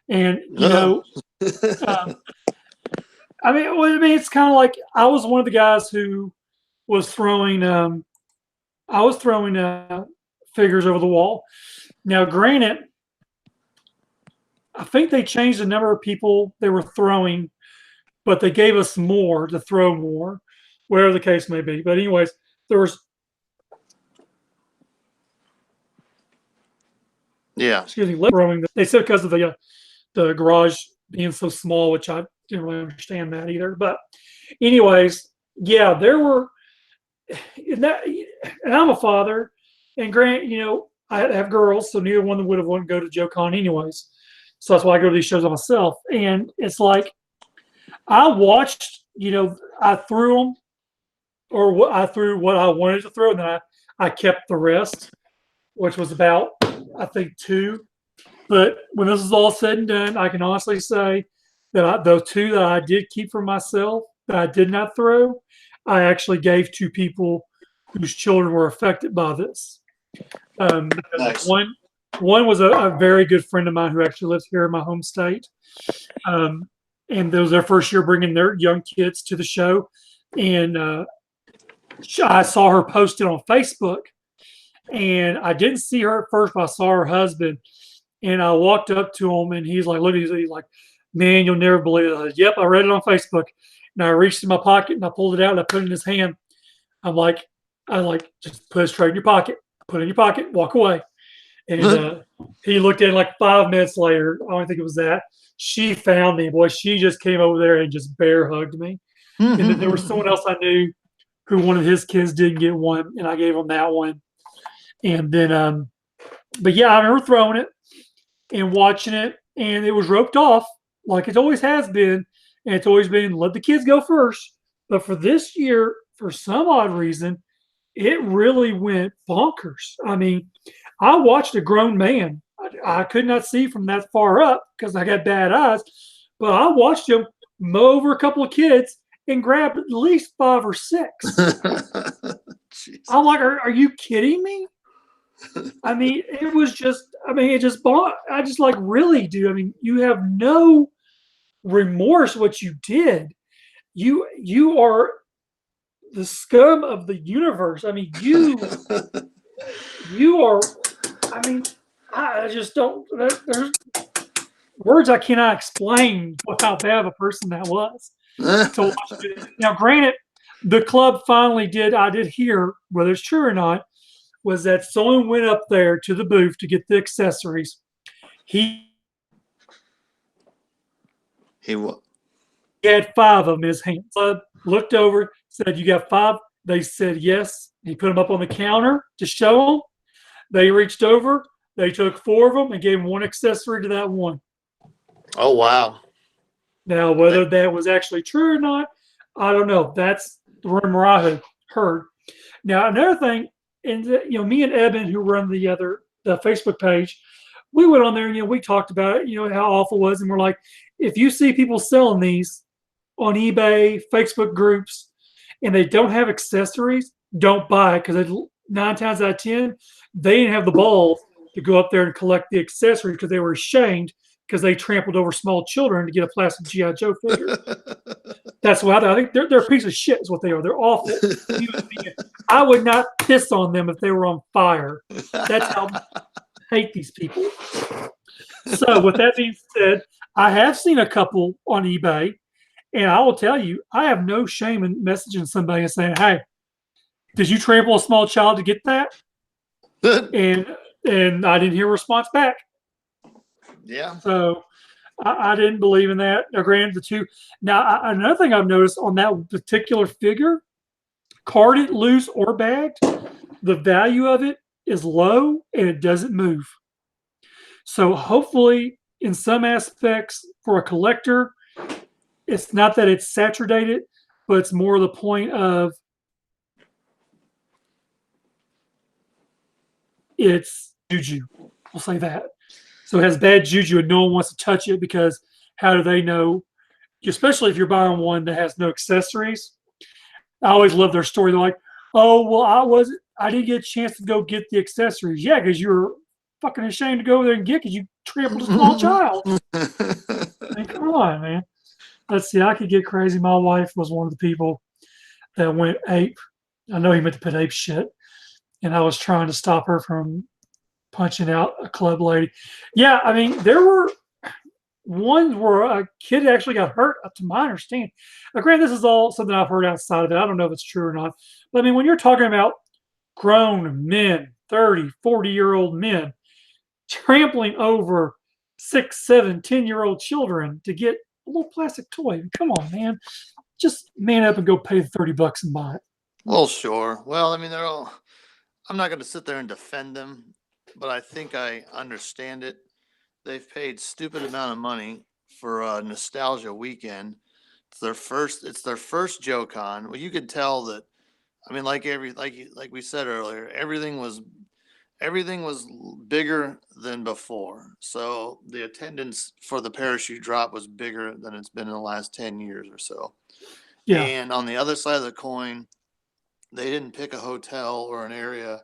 And you know, I mean, it's kind of like I was one of the guys who was throwing. I was throwing figures over the wall. Now, granted, I think they changed the number of people they were throwing, but they gave us more to throw more, whatever the case may be. But anyways, there was. Yeah. Excuse me, throwing. They said because of the garage being so small, which I didn't really understand that either. But anyways, yeah, there were. And I'm a father, and Grant, you know, I have girls, so neither one of them would have wanted to go to Joe Con anyways. So that's why I go to these shows on myself. And it's like I watched, you know, I threw them, or what I threw what I wanted to throw, and then I kept the rest, which was about I think 2. But when this is all said and done, I can honestly say that those 2 that I did keep for myself that I did not throw, I actually gave to people whose children were affected by this. Nice. One was a very good friend of mine who actually lives here in my home state. And it was their first year bringing their young kids to the show. And I saw her post it on Facebook. And I didn't see her at first, but I saw her husband. And I walked up to him, and he's like, look at he's like, man, you'll never believe it. I said, yep, I read it on Facebook. And I reached in my pocket, and I pulled it out, and I put it in his hand. I just put it straight in your pocket. Put it in your pocket, walk away. And he looked at it like 5 minutes later. I don't think it was that. She found me, boy. She just came over there and just bear hugged me. And then there was someone else I knew who one of his kids didn't get one, and I gave him that one. And then, but yeah, I remember throwing it and watching it, and it was roped off like it always has been. And it's always been let the kids go first. But for this year, for some odd reason, it really went bonkers. I mean, I watched a grown man. I could not see from that far up because I got bad eyes, but I watched him mow over a couple of kids and grab at least 5 or 6. I'm like, are you kidding me? I mean, it was just, I mean, it just, I just like, really, dude. I mean, you have no remorse what you did. You are the scum of the universe. I mean, you are. I mean, I just don't. There's words I cannot explain how bad of a person that was. To watch it. Now, granted, the club finally did. I did hear, whether it's true or not, was that someone went up there to the booth to get the accessories. He had 5 of them in his hands. Club looked over, said, "You got 5?" They said yes. He put them up on the counter to show them. They reached over. They took 4 of them and gave him 1 accessory to that one. Oh, wow. Now, whether that was actually true or not, I don't know. That's the rumor I had heard. Now, another thing, and you know, me and Eben, who run the Facebook page, we went on there and we talked about it. How awful it was, and we're like, if you see people selling these on eBay, Facebook groups, and they don't have accessories, don't buy it, because 9 times out of 10, they didn't have the balls to go up there and collect the accessories because they were ashamed because they trampled over small children to get a plastic G.I. Joe figure. That's what I think. They're a piece of shit is what they are. They're awful. I would not piss on them if they were on fire. That's how I hate these people. So with that being said, I have seen a couple on eBay, and I will tell you, I have no shame in messaging somebody and saying, "Hey, did you trample a small child to get that?" and I didn't hear a response back. Yeah. So, I didn't believe in that. Now, granted, the two. Now, another thing I've noticed on that particular figure, carded, loose, or bagged, the value of it is low and it doesn't move. So hopefully, in some aspects, for a collector, it's not that it's saturated, but it's more the point of it's juju. We'll say that. So it has bad juju and no one wants to touch it because how do they know? Especially if you're buying one that has no accessories. I always love their story. They're like, "Oh, well, I didn't get a chance to go get the accessories." Yeah, because you're fucking ashamed to go over there and get because you trampled a small child. I mean, come on, man. Let's see. I could get crazy. My wife was one of the people that went ape. I know he meant to put ape shit, and I was trying to stop her from punching out a club lady. Yeah, I mean, there were ones where a kid actually got hurt, to my understanding. Now, granted, this is all something I've heard outside of it. I don't know if it's true or not. But I mean, when you're talking about grown men, 30, 40-year-old men, trampling over 6, 7, 10-year-old children to get a little plastic toy. Come on, man. Just man up and go pay the $30 and buy it. Well, sure. Well, I mean, they're all. I'm not going to sit there and defend them, but I think I understand it. They've paid stupid amount of money for a nostalgia weekend. It's their first. It's their first JoeCon. Well, you could tell that. I mean, like we said earlier, everything was bigger than before. So the attendance for the parachute drop was bigger than it's been in the last 10 years or so. Yeah. And on the other side of the coin, they didn't pick a hotel or an area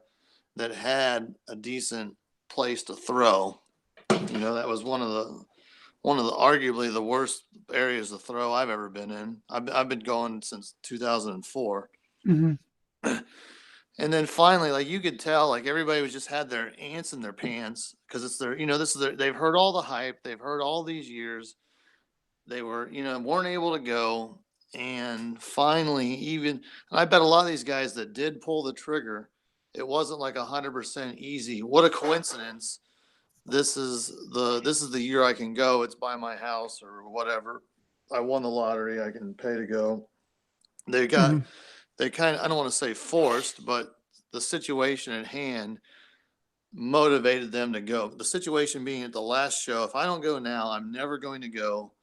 that had a decent place to throw. You know, that was one of the arguably the worst areas to throw I've ever been in. I've been going since 2004. Mm-hmm. And then finally, like you could tell, like everybody was just had their ants in their pants because it's their, this is their, they've heard all the hype. They've heard all these years. They were, weren't able to go. And finally, and I bet a lot of these guys that did pull the trigger, it wasn't like 100% easy. What a coincidence. This is the year I can go. It's by my house or whatever. I won the lottery. I can pay to go. They got, Mm-hmm. they kind of, I don't want to say forced, but the situation at hand motivated them to go. The situation being at the last show, if I don't go now, I'm never going to go.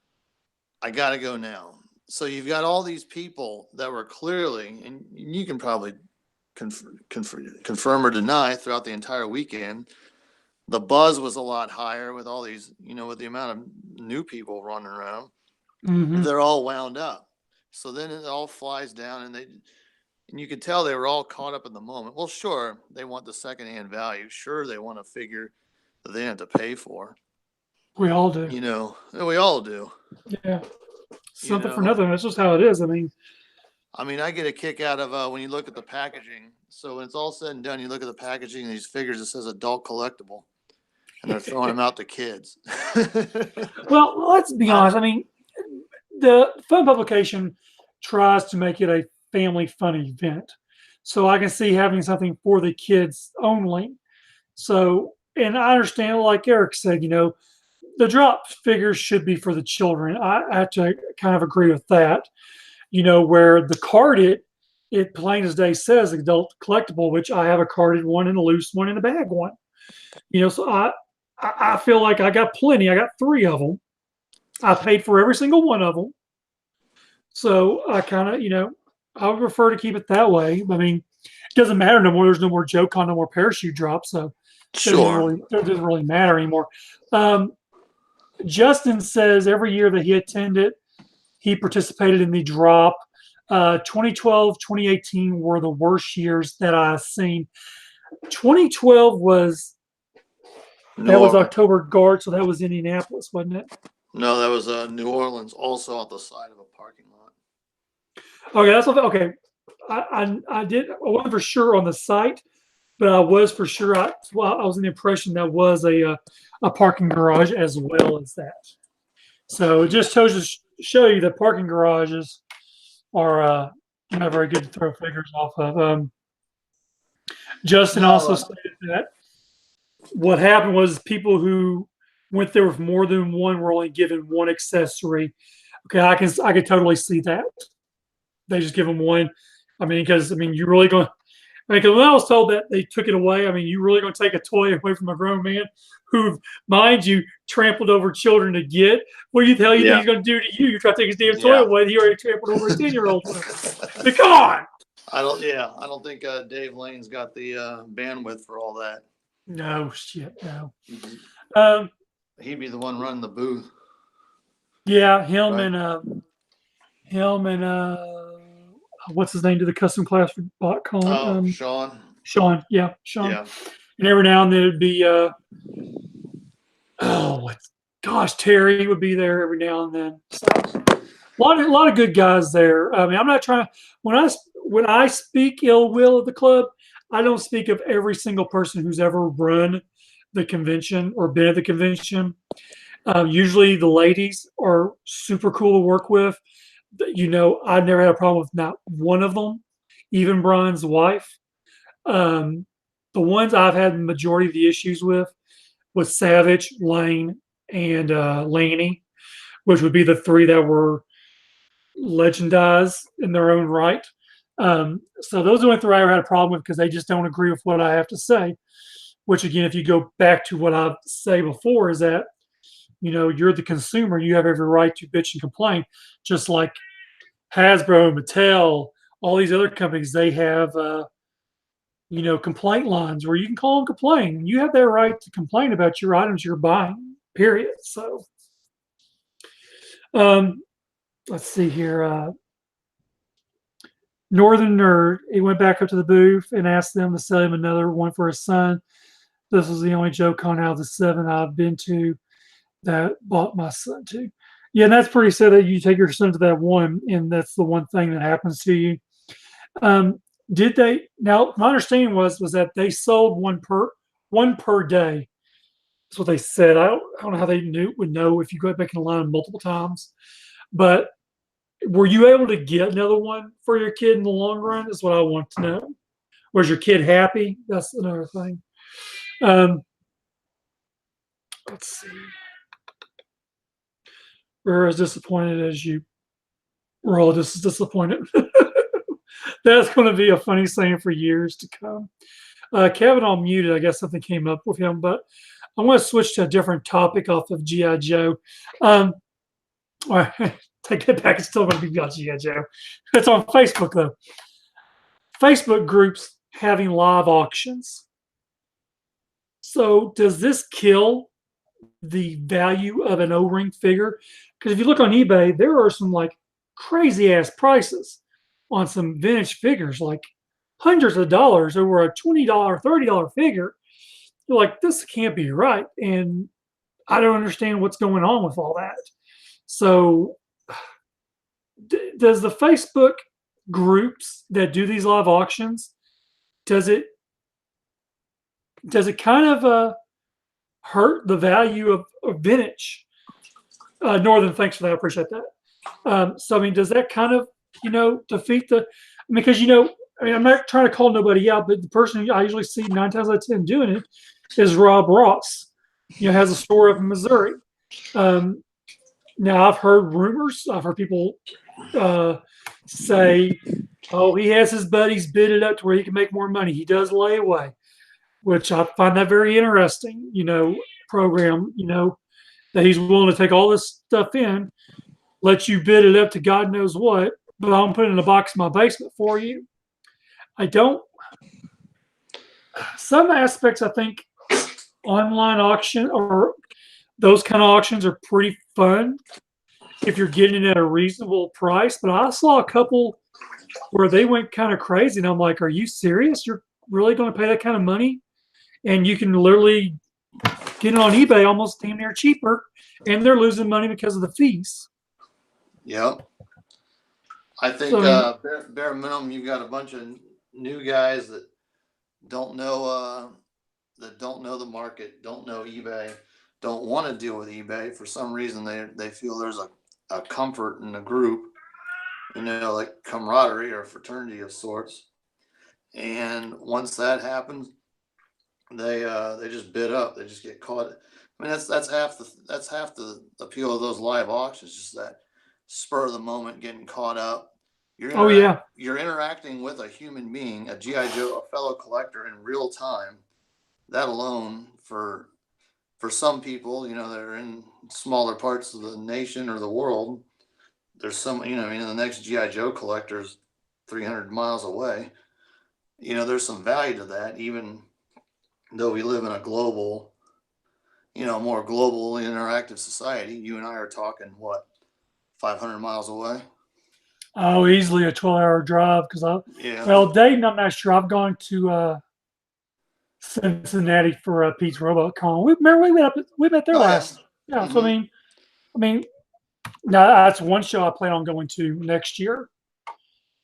I got to go now. So you've got all these people that were clearly, and you can probably confirm or deny throughout the entire weekend, the buzz was a lot higher with all these, with the amount of new people running around. Mm-hmm. They're all wound up. So then it all flies down, and you could tell they were all caught up in the moment. Well, sure, they want the secondhand value. Sure, they want to figure that they have to pay for. We all do. We all do. Yeah. Something for nothing. That's just how it is. I mean, I get a kick out of when you look at the packaging. So when it's all said and done, you look at the packaging of these figures, it says adult collectible, and they're throwing them out to kids. Well, let's be honest. I mean, the fun publication tries to make it a family fun event. So I can see having something for the kids only. So, and I understand, like Eric said, the drop figures should be for the children. I have to kind of agree with that. Where the carded, it plain as day says adult collectible, which I have a carded one and a loose one and a bag one. So I feel like I got plenty. I got 3 of them. I paid for every single one of them. So I kind of, I would prefer to keep it that way. I mean, it doesn't matter no more. There's no more JoeCon, no more parachute drops. So sure, it doesn't really matter anymore. Justin says every year that he attended, he participated in the drop. 2012, 2018 were the worst years that I've seen. 2012 was October Guard, so that was Indianapolis, wasn't it? No, that was New Orleans, also at the side of a parking lot. Okay, that's okay. I wasn't for sure on the site, but I was for sure. I was in the impression that was a parking garage as well as that. So it just show you that parking garages are not very good to throw figures off of. Justin also stated that what happened was people who Went there with more than one, we're only given one accessory. Okay, I can totally see that. They just give them one. I mean, because I mean, you really going. I mean, because when I was told that they took it away, I mean, you really going to take a toy away from a grown man who, mind you, trampled over children to get? What do you tell you think Yeah. he's going to do to you? You try to take his damn toy Yeah. away. He already trampled over a 10-year-old. I mean, come on. I don't think Dave Lane's got the bandwidth for all that. No shit, no. He'd be the one running the booth. Yeah, Right. him and what's his name to the custom class for BotCon? Oh, Sean. Sean. Yeah, Sean. Yeah. And every now and then it'd be oh what gosh, Terry would be there every now and then. So, a lot of good guys there. I mean, I'm not trying when I speak ill will of the club, I don't speak of every single person who's ever run the convention or been at the convention. Usually the ladies are super cool to work with. You know, I've never had a problem with not one of them, even Brian's wife. Um, the ones I've had the majority of the issues with was Savage, Lane, and Laney, which would be the three that were legendized in their own right. So those are the only three I ever had a problem with because they just don't agree with what I have to say. Which again, if you go back to what I've say before, is that you know you're the consumer, you have every right to bitch and complain, just like Hasbro, Mattel, all these other companies. They have you know complaint lines where you can call and complain. You have that right to complain about your items you're buying. Period. So um, let's see here. Northern Nerd, he went back up to the booth and asked them to sell him another one for his son. This was the only Joe Con out of the 7 I've been to that bought my son to. Yeah, and that's pretty sad that you take your son to that one, and that's the one thing that happens to you. Um, did they? Now, my understanding was that they sold one per day. That's what they said. I don't know how they would know if you go back in the line multiple times, but were you able to get another one for your kid in the long run? Is what I want to know. Was your kid happy? That's another thing. Um, let's see. We're as disappointed as you. We're all just as disappointed. That's going to be a funny saying for years to come. Kavanaugh muted. I guess something came up with him, but I want to switch to a different topic off of GI Joe. Well, take it back. It's still going to be about GI Joe. It's on Facebook though. Facebook groups having live auctions. So does this kill the value of an O-ring figure? Because if you look on eBay, there are some like crazy ass prices on some vintage figures, like hundreds of dollars over a $20, $30 figure. You're like, this can't be right. And I don't understand what's going on with all that. So does the Facebook groups that do these live auctions, does it kind of hurt the value of vintage? Northern, thanks for that. I appreciate that. So I mean, does that kind of defeat the? I mean, because I mean, I'm not trying to call nobody out, but the person I usually see 9 times out of 10 doing it is Rob Ross. Has a store up in Missouri. Now I've heard rumors. I've heard people say, "Oh, he has his buddies bid it up to where he can make more money. He does layaway," which I find that very interesting. Program. That he's willing to take all this stuff in, let you bid it up to God knows what, but I'm putting it in a box in my basement for you. I don't. Some aspects, I think, online auction or those kind of auctions are pretty fun if you're getting it at a reasonable price. But I saw a couple where they went kind of crazy, and I'm like, "Are you serious? You're really going to pay that kind of money?" And you can literally get it on eBay almost damn near cheaper, and they're losing money because of the fees. Yep. I think bare minimum, you've got a bunch of new guys that don't know the market, don't know eBay, don't want to deal with eBay. For some reason, they feel there's a comfort in the group, like camaraderie or fraternity of sorts. And once that happens, they just bid up. They just get caught. I mean, that's half the appeal of those live auctions, just that spur of the moment, getting caught up. Oh yeah. You're interacting with a human being, a GI Joe, a fellow collector in real time. That alone, for some people, that are in smaller parts of the nation or the world, there's some, the next GI Joe collector's 300 miles away. There's some value to that, even though we live in a global, more global interactive society. You and I are talking what, 500 miles away? Oh, easily a 12-hour drive because Yeah. well, Dayton, I'm not sure. I've gone to Cincinnati for Pete's Robot Con. We met there Oh yeah. last. Yeah, so Hmm. I mean, now that's one show I plan on going to next year.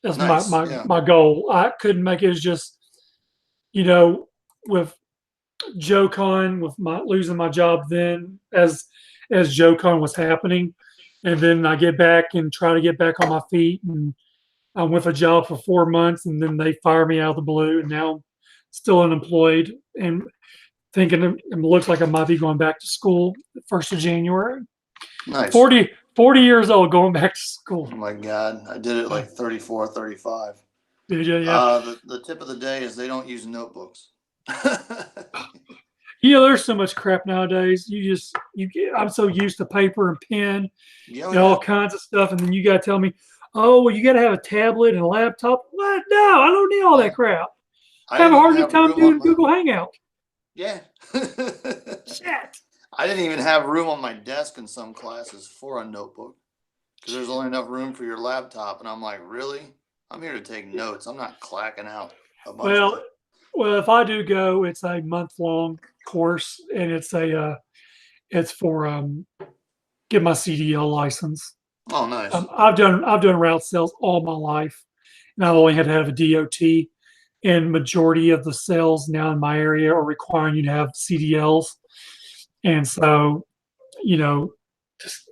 That's my Nice. my Yeah. my goal. I couldn't make it. It's just you know with Joe Con, with my losing my job then as Joe Con was happening, and then I get back and try to get back on my feet, and I'm with a job for 4 months, and then they fire me out of the blue, and now I'm still unemployed and thinking it looks like I might be going back to school the 1st of January. Nice. 40 years old going back to school. Oh my God. I did it Uh, like 34, 35. Did you? Yeah. The tip of the day is they don't use notebooks. There's so much crap nowadays. I'm so used to paper and pen Yeah, and all yeah. kinds of stuff, and then you got to tell me, oh, well, you got to have a tablet and a laptop. What? No, I don't need all that Yeah. crap. I I have didn't a even hard enough have time room on doing my, Google Hangout. yeah. Shit. I didn't even have room on my desk in some classes for a notebook because there's only enough room for your laptop. And I'm like, really? I'm here to take notes. I'm not clacking out a bunch Well, of. well, if I do go, it's a month-long course, and it's for get my CDL license. Oh, nice. I've done route sales all my life, and I've only had to have a DOT. And majority of the sales now in my area are requiring you to have CDLs, and so just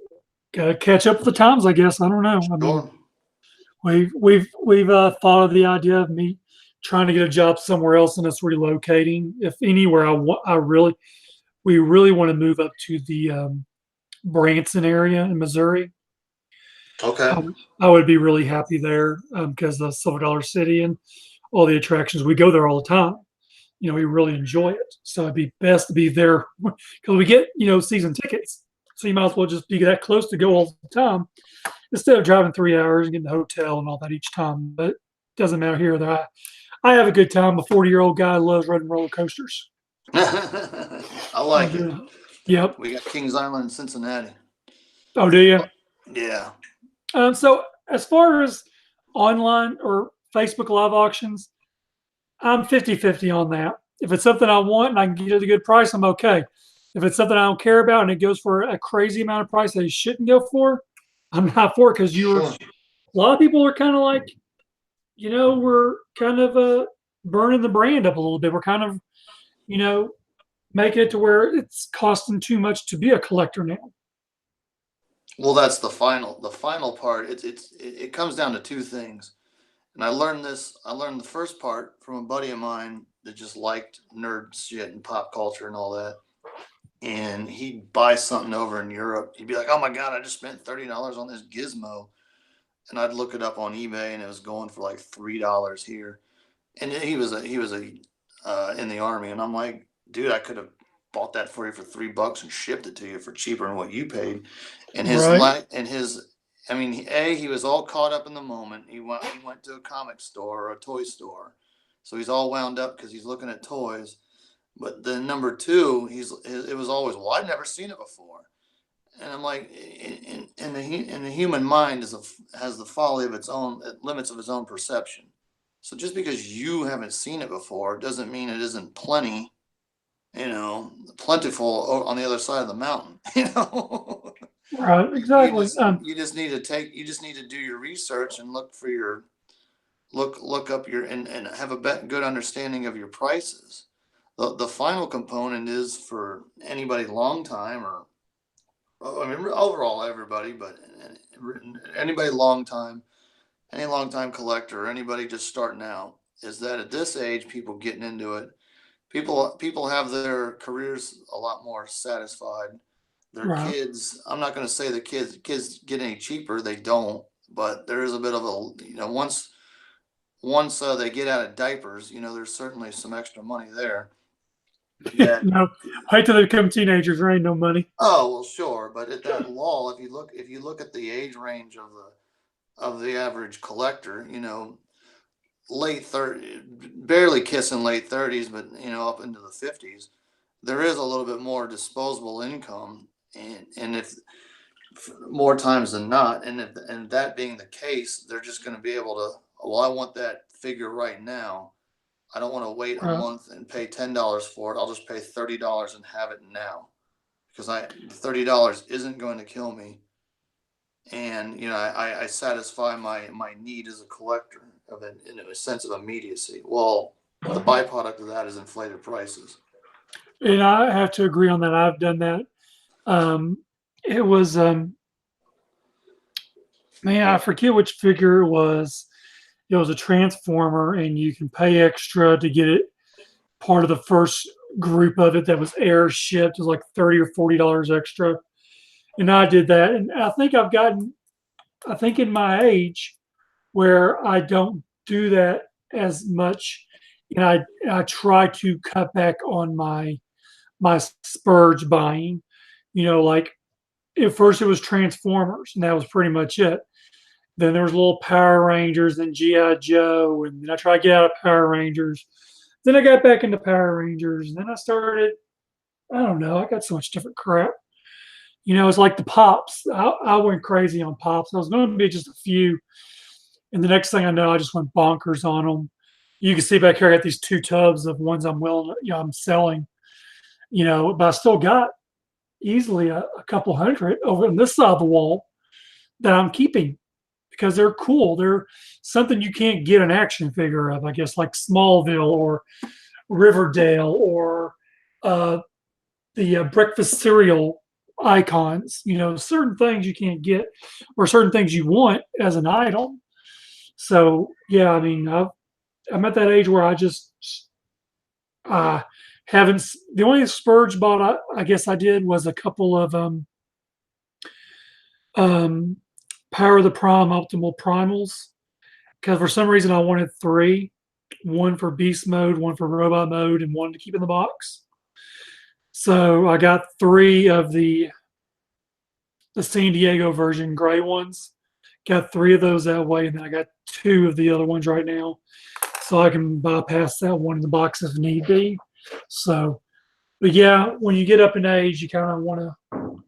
gotta catch up with the times, I guess. I don't know. I mean, Sure. we've thought of the idea of me trying to get a job somewhere else and us relocating. If anywhere, we really want to move up to the Branson area in Missouri. Okay. I would be really happy there because the Silver Dollar City and all the attractions. We go there all the time. We really enjoy it. So it'd be best to be there because we get season tickets. So you might as well just be that close to go all the time instead of driving 3 hours and getting the hotel and all that each time. But it doesn't matter here. That I have a good time. A 40-year-old guy loves riding roller coasters. I I'm like it. doing. Yep. We got Kings Island in Cincinnati. Oh, do you? Yeah. So as far as online or Facebook live auctions, I'm 50-50 on that. If it's something I want and I can get it at a good price, I'm okay. If it's something I don't care about and it goes for a crazy amount of price that it shouldn't go for, I'm not for it because Sure. a lot of people are kind of like, we're kind of burning the brand up a little bit. We're kind of, you know, making it to where it's costing too much to be a collector now. Well, that's the final part. It comes down to two things. And I learned this. I learned the first part from a buddy of mine that just liked nerd shit and pop culture and all that. And he'd buy something over in Europe. He'd be like, "Oh my God, I just spent $30 on this gizmo." And I'd look it up on eBay, and it was going for like $3 here. And he was in the army, and I'm like, "Dude, I could have bought that for you for $3 and shipped it to you for cheaper than what you paid." And his Right. like and his I mean, he was all caught up in the moment. He went to a comic store or a toy store, so he's all wound up because he's looking at toys. But then number two, it was always, well, I've never seen it before, and I'm like, in the human mind has the folly of its own, limits of its own perception. So just because you haven't seen it before doesn't mean it isn't plentiful on the other side of the mountain. Right. you Exactly. just you just need to you just need to do your research and look up and have a good understanding of your prices. The final component is for anybody long time, or I mean overall everybody, but anybody long time, any long time collector, or anybody just starting out, is that at this age, people getting into it, people have their careers a lot more satisfied. Their Right. kids, I'm not going to say the kids get any cheaper. They don't, but there is a bit of a, once they get out of diapers, there's certainly some extra money there. That No, wait till they become teenagers. There ain't no money. Oh well, sure, but at that lull, if you look at the age range of the average collector, late 30, barely kissing late 30s, but up into the 50s, there is a little bit more disposable income, and if more times than not, and that being the case, they're just going to be able to. Well, I want that figure right now. I don't want to wait a Right. month and pay $10 for it. I'll just pay $30 and have it now, because $30 isn't going to kill me, and I satisfy my need as a collector of it in a sense of immediacy. Well, the byproduct of that is inflated prices. And I have to agree on that. I've done that. Um, it was, man, I forget which figure it was. It was a transformer, and you can pay extra to get it part of the first group of it that was air shipped. It was like $30 or $40 extra. And I did that. And I think in my age where I don't do that as much, and I try to cut back on my spurge buying. Like at first it was Transformers, and that was pretty much it. Then there was little Power Rangers and GI Joe, and then I tried to get out of Power Rangers. Then I got back into Power Rangers, and then I started. I don't know. I got so much different crap. It's like the pops. I went crazy on pops. I was going to be just a few, and the next thing I know, I just went bonkers on them. You can see back here, I got these two tubs of ones I'm selling. But I still got easily a couple hundred over on this side of the wall that I'm keeping because they're cool. They're something you can't get an action figure of, I guess, like Smallville or Riverdale or uh, the breakfast cereal icons. Certain things you can't get or certain things you want as an item. So yeah, I mean, I'm at that age where I just uh, haven't. The only splurge bought I guess I did was a couple of um, Power of the Prime Optimal Primals because for some reason I wanted three, one for beast mode, one for robot mode, and one to keep in the box. So I got three of the San Diego version gray ones. Got three of those that way, and then I got two of the other ones right now, so I can bypass that one in the box if need be. So, but yeah, when you get up in age, you kind of want to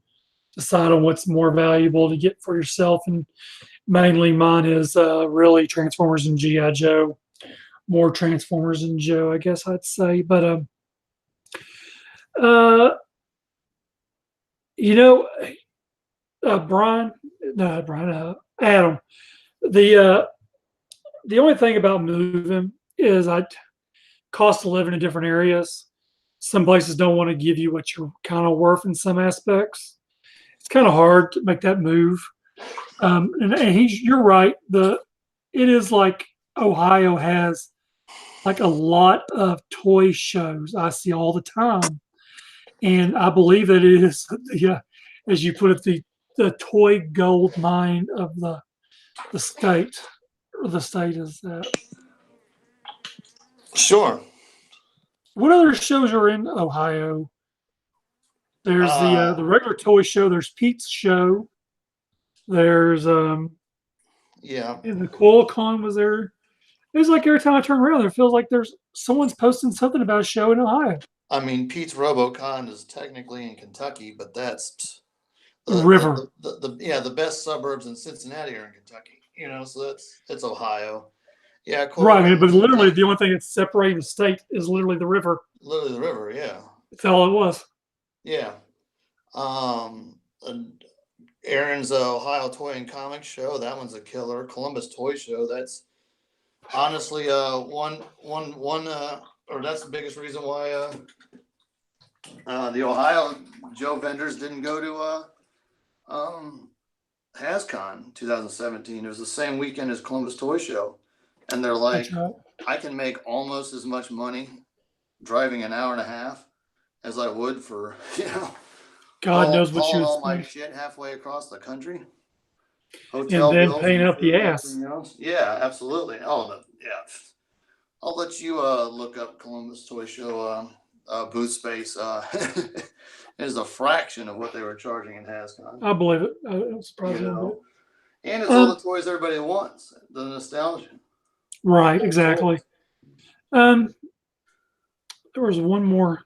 decide on what's more valuable to get for yourself, and mainly mine is really Transformers and GI Joe. More Transformers and Joe, I guess I'd say. But uh, you know, Brian, no, Brian, Adam. The the only thing about moving is I cost of living in different areas. Some places don't want to give you what you're kind of worth in some aspects. It's kind of hard to make that move. And you're right. It is like Ohio has like a lot of toy shows I see all the time, and I believe that it is as you put it, the toy gold mine of the state. The state is that. Sure. What other shows are in Ohio? There's the Uh, regular toy show. There's Pete's show. There's yeah. and the Qualcomm was there. It's like every time I turn around, it feels like there's someone's posting something about a show in Ohio. I mean, Pete's RoboCon is technically in Kentucky, but that's River. the best suburbs in Cincinnati are in Kentucky. So it's Ohio. Yeah, Right, I mean, but Qualcomm's literally the only thing that's separating the state is literally the river. literally the river. Yeah, That's all it was. yeah. And Aaron's Ohio Toy and Comic Show. That one's a killer. Columbus Toy Show. That's honestly one or that's the biggest reason why the Ohio Joe vendors didn't go to HasCon 2017. It was the same weekend as Columbus Toy Show, and they're That's like, right. I can make almost as much money driving an hour and a half as I would for, God knows what you hauling would all my spend. shit halfway across the country. And Hotel then bills paying and out the food and ass. everything else. Yeah, absolutely. Yeah. I'll let you look up Columbus Toy Show booth space. It is a fraction of what they were charging in HasCon. I believe it. I'm surprised a little bit. And it's all the toys everybody wants. The nostalgia. Right, exactly. There was one more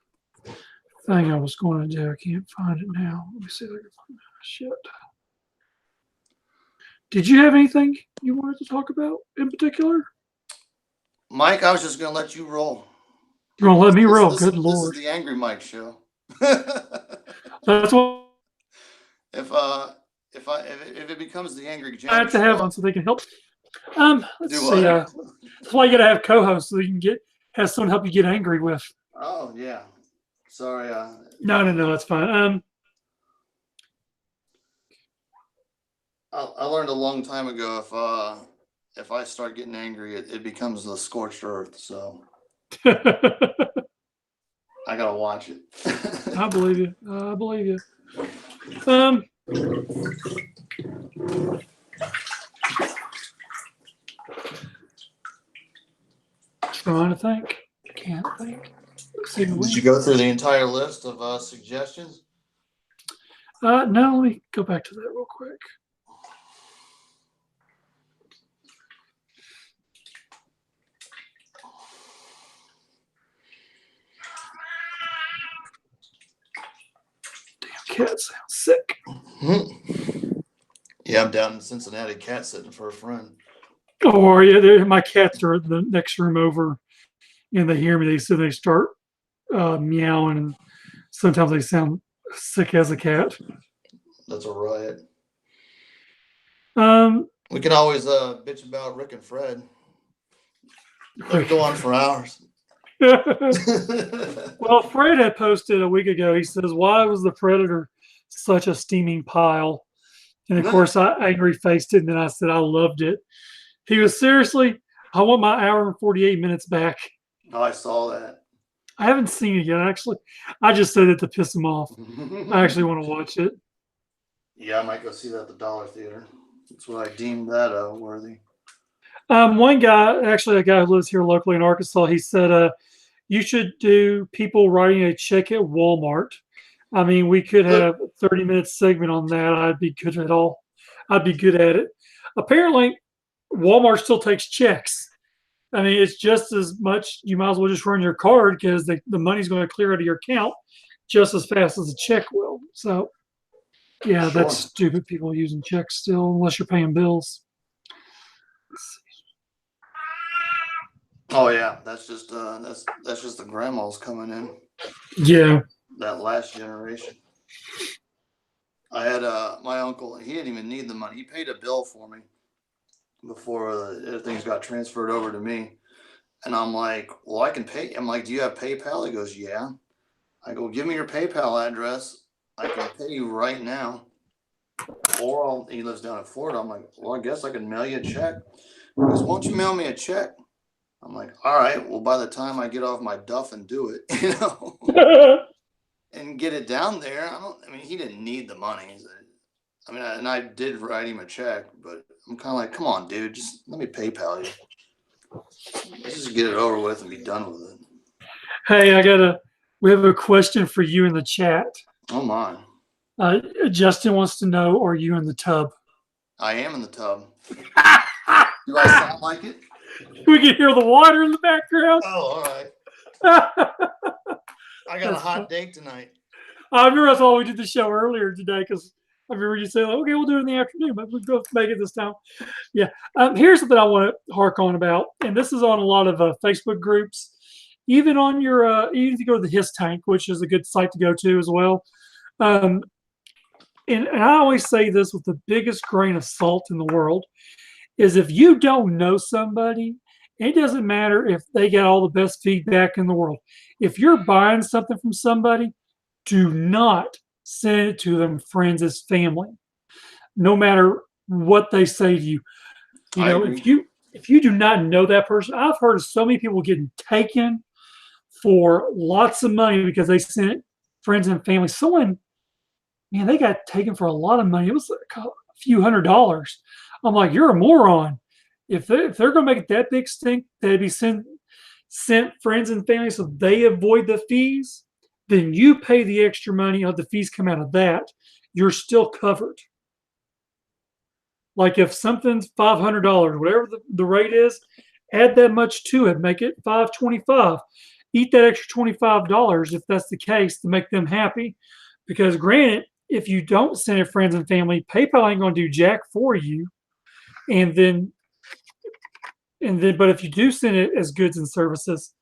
thing I was going to do. I can't find it now. Let me see if I can find it. Shit. Did you have anything you wanted to talk about in particular? Mike, I was just going to let you roll. You're going to let me roll? Good Lord. This is the Angry Mike show. That's what if it becomes the Angry James I have to have on so they can help. Let's see. That's why you got to have co-hosts so you can have someone help you get angry with. Oh yeah. Sorry. No, that's fine. I learned a long time ago if I start getting angry, it becomes the scorched earth. So I gotta watch it. I believe you. I believe you. Trying to think. Can't think. Did you go through the entire list of suggestions? No, let me go back to that real quick. Damn cat sounds sick. Yeah, I'm down in Cincinnati, cat sitting for a friend. Oh, yeah, my cats are in the next room over, and they hear me. They start meowing, and sometimes they sound sick as a cat. That's a riot. Um, we can always bitch about Rick and Fred. They'll go on for hours. Well, Fred had posted a week ago. He says, "Why was the Predator such a steaming pile?" And of course, I angry faced it, and then I said, "I loved it." He was seriously, "I want my hour and 48 minutes back." Oh, I saw that. I haven't seen it yet. Actually, I just said it to piss him off. I actually want to watch it. Yeah, I might go see that at the Dollar Theater. That's what I deemed that worthy. One guy, actually a guy who lives here locally in Arkansas, he said, you should do people writing a check at Walmart. I mean, we could have a 30-minute segment on that. I'd be good at all. I'd be good at it. Apparently, Walmart still takes checks. I mean, it's just as much, you might as well just run your card because the money's going to clear out of your account just as fast as a check will. So, yeah, Sure. That's stupid people using checks still, unless you're paying bills. Oh yeah, that's just the grandmas coming in. Yeah. That last generation. I had my uncle. He didn't even need the money. He paid a bill for me before things got transferred over to me. And I'm like, well, I can pay. I'm like, do you have PayPal? He goes, yeah. I go, give me your PayPal address. I can pay you right now. Or he lives down in Florida. I'm like, well, I guess I can mail you a check. He goes, won't you mail me a check? I'm like, all right. Well, by the time I get off my duff and do it, and get it down there, I mean, he didn't need the money. I mean, and I did write him a check, but I'm kind of like, come on, dude, just let me PayPal you. Let's just get it over with and be done with it. Hey, we have a question for you in the chat. Oh my. Justin wants to know, are you in the tub? I am in the tub. Do I sound like it? We can hear the water in the background. Oh, all right. I got a hot date tonight. I remember that's why we did the show earlier today, because I remember you saying, okay, we'll do it in the afternoon, but we'll go make it this time. Yeah. Here's something I want to hark on about, and this is on a lot of Facebook groups. Even on your, even if you go to the His Tank, which is a good site to go to as well. And I always say this with the biggest grain of salt in the world, is if you don't know somebody, it doesn't matter if they get all the best feedback in the world. If you're buying something from somebody, do not send it to them friends as family, no matter what they say to you. You know, if you do not know that person, I've heard of so many people getting taken for lots of money because they sent friends and family. Someone, man, they got taken for a lot of money. It was like a few $100s. I'm like, you're a moron. If they're going to make it that big stink, they'd be sent friends and family so they avoid the fees. Then you pay the extra money, or the fees come out of that. You're still covered. Like if something's $500, whatever the rate is, add that much to it, make it $525. Eat that extra $25 if that's the case to make them happy. Because granted, if you don't send it friends and family, PayPal ain't gonna do jack for you. And then but if you do send it as goods and services,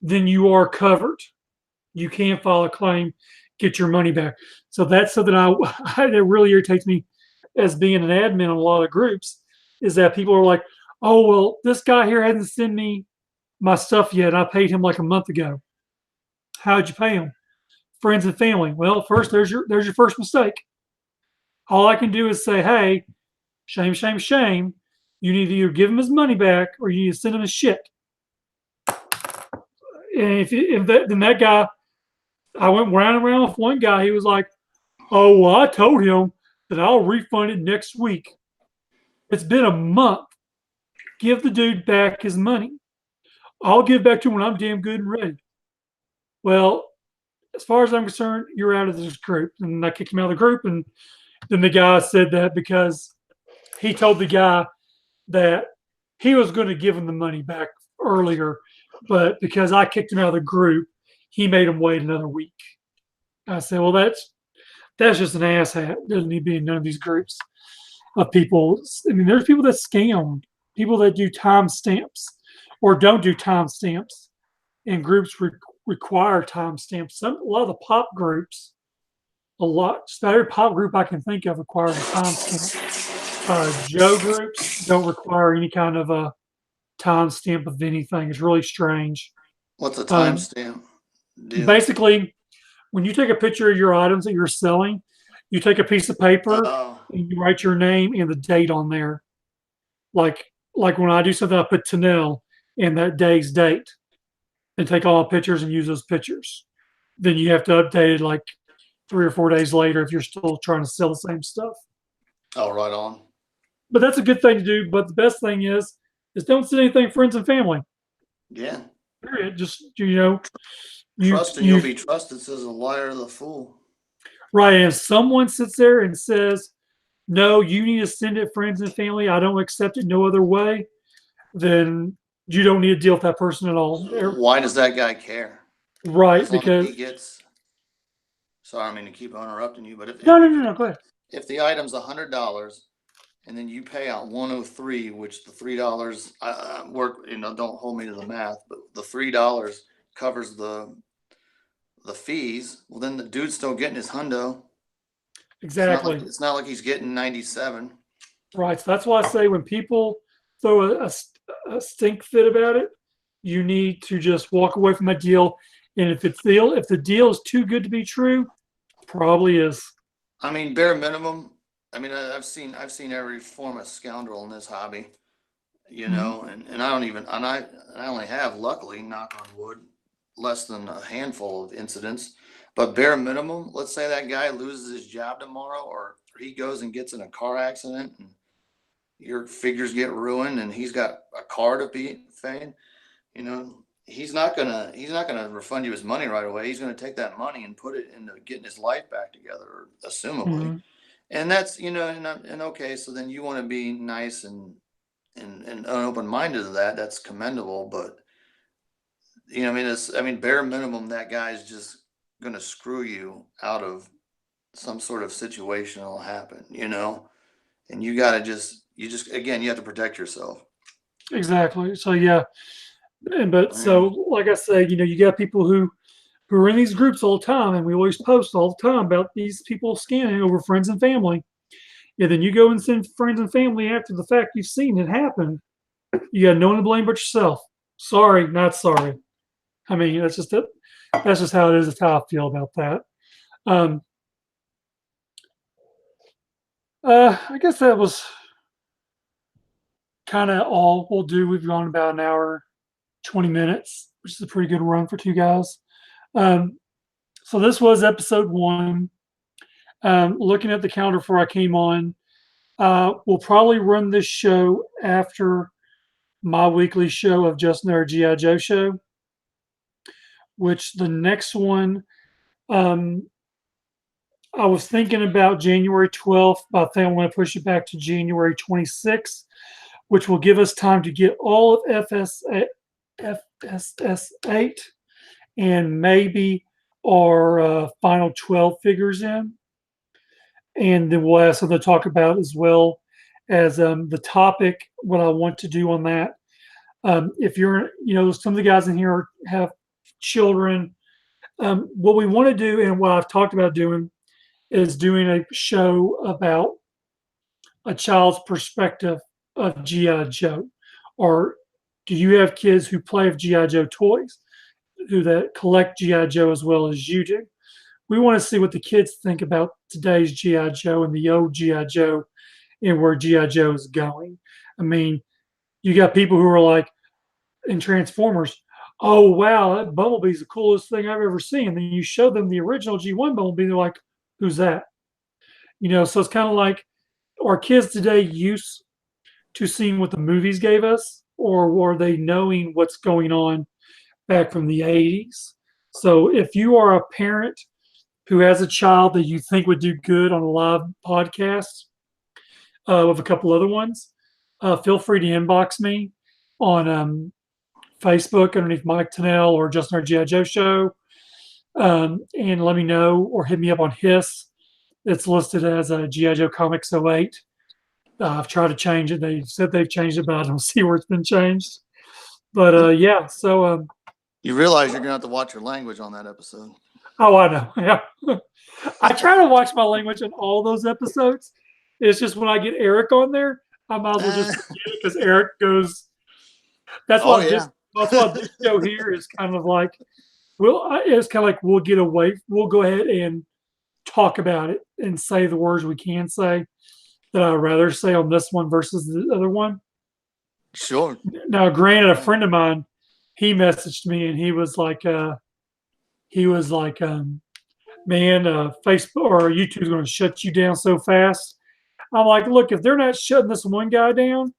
then you are covered. You can file a claim, get your money back. So that's something that really irritates me as being an admin on a lot of groups, is that people are like, oh, well, this guy here hasn't sent me my stuff yet. I paid him like a month ago. How'd you pay him? Friends and family. Well, first, there's your first mistake. All I can do is say, hey, shame, shame, shame. You need to either give him his money back or you need to send him his shit. And then that guy, I went round and round with one guy. He was like, oh, well, I told him that I'll refund it next week. It's been a month. Give the dude back his money. I'll give back to him when I'm damn good and ready. Well, as far as I'm concerned, you're out of this group. And I kicked him out of the group. And then the guy said that because he told the guy that he was going to give him the money back earlier, but because I kicked him out of the group, he made him wait another week. I said, well, that's just an asshat. Doesn't need to be in none of these groups of people. I mean, there's people that scam, people that do timestamps or don't do timestamps, and groups require timestamps. A lot of the pop groups, just about every pop group I can think of requires a timestamp. Joe groups don't require any kind of a timestamp of anything. It's really strange. What's a timestamp? Basically, when you take a picture of your items that you're selling, you take a piece of paper and you write your name and the date on there. Like when I do something, I put Tanel and that day's date and take all the pictures and use those pictures. Then you have to update it like 3 or 4 days later if you're still trying to sell the same stuff. Oh, right on. But that's a good thing to do. But the best thing is don't send anything friends and family. Yeah. Period. Just trust and you'll be trusted, says a liar the fool. Right. And if someone sits there and says, no, you need to send it friends and family, I don't accept it no other way, then you don't need to deal with that person at all. Why does that guy care? Right, because he gets. Sorry, I mean to keep interrupting you, but no, go ahead. If the item's $100 and then you pay out $103, which the $3 work, don't hold me to the math, but the $3 covers the fees. Well, then the dude's still getting his hundo. Exactly. It's not like he's getting 97. Right. So that's why I say when people throw a stink fit about it, you need to just walk away from that deal. And if the deal is too good to be true, probably is. I mean, bare minimum. I mean, I've seen every form of scoundrel in this hobby, and I only have, luckily, knock on wood, less than a handful of incidents. But bare minimum, let's say that guy loses his job tomorrow, or he goes and gets in a car accident, and your figures get ruined, and he's got a car to be paying. He's not gonna refund you his money right away. He's gonna take that money and put it into getting his life back together, assumably. Mm-hmm. And that's and okay, so then you want to be nice and open-minded to that. That's commendable, but bare minimum, that guy's just gonna screw you out of some sort of situation that'll happen, and you have to protect yourself. Exactly. So yeah. But so, like I said, you got people who are in these groups all the time, and we always post all the time about these people scamming over friends and family. And then you go and send friends and family after the fact you've seen it happen. You got no one to blame but yourself. Sorry, not sorry. I mean, that's just how it is. That's how I feel about that. I guess that was kind of all we'll do. We've gone about an hour, 20 minutes. which is a pretty good run for two guys. So this was episode 1. Looking at the calendar before I came on, we'll probably run this show after my weekly show of Just Another G.I. Joe show, which the next one, I was thinking about January 12th, but I think I'm going to push it back to January 26th, which will give us time to get all of FSS 8 and maybe our final 12 figures in. And then we'll have something to talk about as well as the topic, what I want to do on that. If you're, some of the guys in here have children, what we want to do and what I've talked about doing is doing a show about a child's perspective of G.I. Joe. Or do you have kids who play with G.I. Joe toys, who that collect G.I. Joe as well as you do? We want to see what the kids think about today's G.I. Joe and the old G.I. Joe and where G.I. Joe is going. I mean, you got people who are like, in Transformers, oh, wow, that Bumblebee's the coolest thing I've ever seen. And then you show them the original G1 Bumblebee, they're like, who's that? So it's kind of like, are kids today used to seeing what the movies gave us, or are they knowing what's going on back from the 80s? So if you are a parent who has a child that you think would do good on a live podcast with a couple other ones, feel free to inbox me on Facebook underneath Mike Tennell or Just Our G.I. Joe show, and let me know, or hit me up on Hiss. It's listed as a G.I. Joe Comics 08. I've tried to change it. They said they've changed it, but I don't see where it's been changed. But yeah, so you realize you're gonna have to watch your language on that episode. Oh, I know. Yeah, I try to watch my language in all those episodes. It's just when I get Eric on there, I might as well just forget it because Eric goes. That's why that's why this show here is kind of like, it's kind of like we'll get away. We'll go ahead and talk about it and say the words we can say that I'd rather say on this one versus the other one. Sure. Now, granted, a friend of mine, he messaged me and he was like, man, Facebook or YouTube's going to shut you down so fast. I'm like, look, if they're not shutting this one guy down,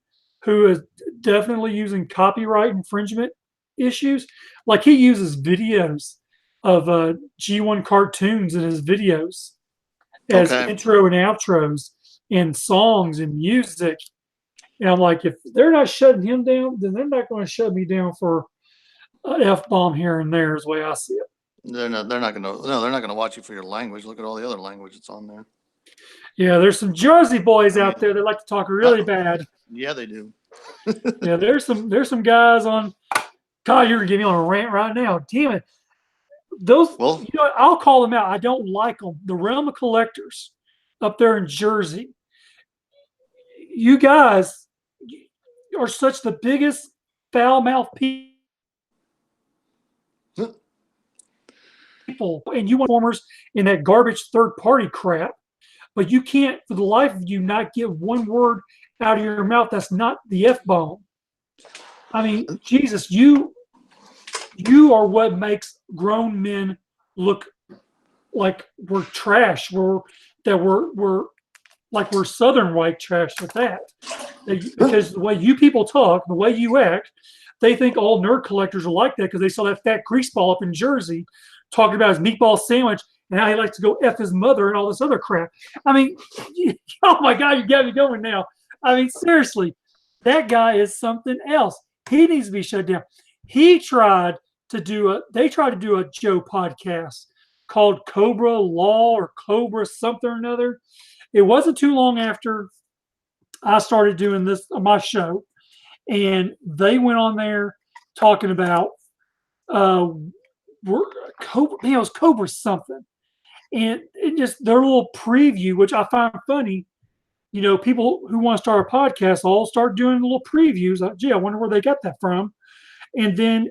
who is definitely using copyright infringement issues, like he uses videos of G1 cartoons in his videos as intro and outros and songs and music. And I'm like, if they're not shutting him down, then they're not going to shut me down for an F-bomb here and there is the way I see it. They're not gonna watch you for your language. Look at all the other language that's on there. Yeah, there's some Jersey boys out there that like to talk really bad. Yeah, they do. Yeah, there's some guys on. God, you're gonna get me on a rant right now. Damn it. Those, I'll call them out. I don't like them. The Realm of Collectors up there in Jersey. You guys are such the biggest foul-mouthed people, and you want formers in that garbage third-party crap, but you can't, for the life of you, not get one word out of your mouth that's not the F-bomb. I mean, Jesus, you are what makes grown men look like we're trash. We're like we're Southern white trash at that. Because the way you people talk, the way you act, they think all nerd collectors are like that because they saw that fat greaseball up in Jersey talking about his meatball sandwich and how he likes to go F his mother and all this other crap. I mean, oh my God, you got me going now. I mean, seriously, that guy is something else. He needs to be shut down. They tried to do a Joe podcast called Cobra Law or Cobra something or another. It wasn't too long after I started doing this on my show, and they went on there talking about Cobra. Man, it was Cobra something, and it just their little preview, which I find funny. You know, people who want to start a podcast all start doing little previews. Like, gee, I wonder where they got that from. And then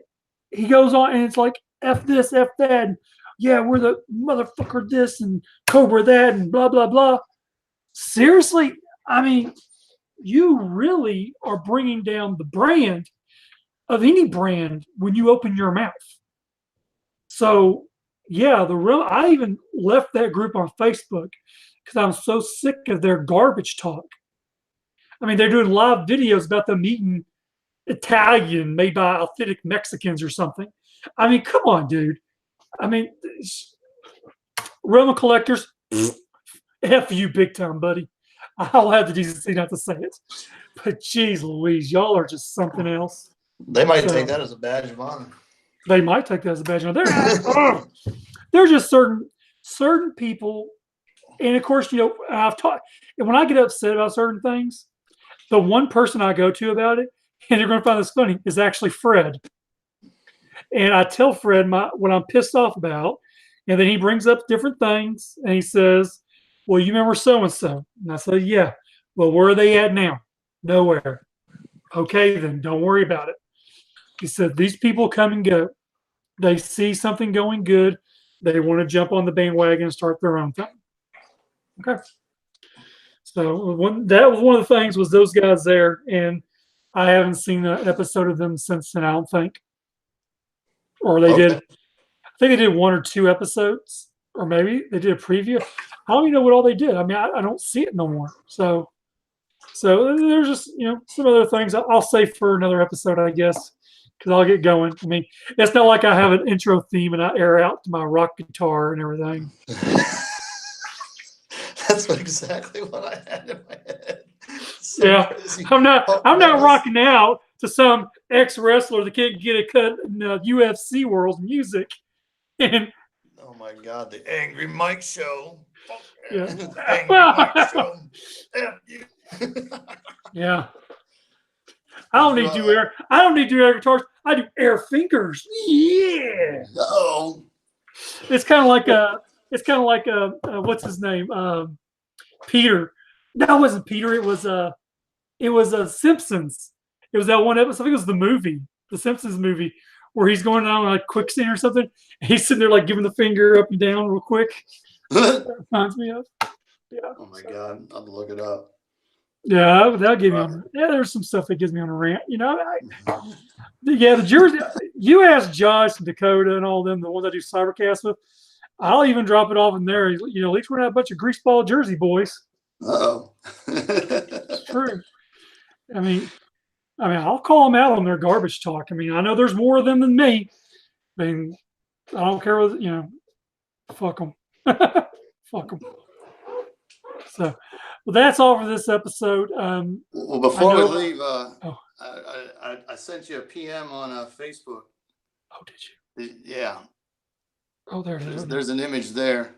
he goes on, and it's like F this, F that, and yeah, we're the motherfucker this and Cobra that, and blah blah blah. Seriously, I mean, you really are bringing down the brand of any brand when you open your mouth. So yeah, I even left that group on Facebook because I'm so sick of their garbage talk. I mean, they're doing live videos about them eating Italian made by authentic Mexicans or something. I mean, come on, dude. I mean, Realm of Collectors, F you big time, buddy. I'll have the decency not to say it. But geez Louise, y'all are just something else. They might take that as a badge of honor. They might take that as a badge of honor. There's just certain people, and of course, I've taught, and when I get upset about certain things, the one person I go to about it, and you're going to find this funny, is actually Fred. And I tell Fred what I'm pissed off about, and then he brings up different things, and he says, well, you remember so-and-so? And I said, yeah. Well, where are they at now? Nowhere. Okay, then don't worry about it. He said, these people come and go. They see something going good. They want to jump on the bandwagon and start their own thing. Okay. So that was one of the things was those guys there, and I haven't seen an episode of them since then, I don't think. Or they did. I think they did 1 or 2 episodes, or maybe they did a preview. I don't even know what all they did. I mean, I don't see it no more. So there's just some other things I'll save for another episode, I guess, because I'll get going. I mean, it's not like I have an intro theme and I air out to my rock guitar and everything. That's exactly what I had in my head. Yeah, I'm not rocking out to some ex-wrestler that can't get a cut in UFC world's music. And oh my God, the Angry Mike Show. Yeah. Angry Mike Show. Yeah. I don't need to do air guitars. I do air fingers. Yeah. Oh. It's kind of like what's his name? Peter. No, it wasn't Peter. It was Simpsons. It was that one episode. I think it was the movie, the Simpsons movie, where he's going down like quicksand or something. He's sitting there like giving the finger up and down real quick. That reminds me of. Yeah. Oh my God, I'll look it up. Yeah, that'll give me on. Yeah, there's some stuff that gives me on a rant. The Jersey. You ask Josh and Dakota and all them, the ones I do Cybercast with. I'll even drop it off in there. At least we're not a bunch of greaseball Jersey boys. Oh. It's true. I mean, I'll call them out on their garbage talk. I mean, I know there's more of them than me. I mean, I don't care what fuck them. Fuck them. So, well, that's all for this episode. Well, before we leave, I sent you a PM on Facebook. Oh, did you? Yeah. Oh, there it is. There's an image there.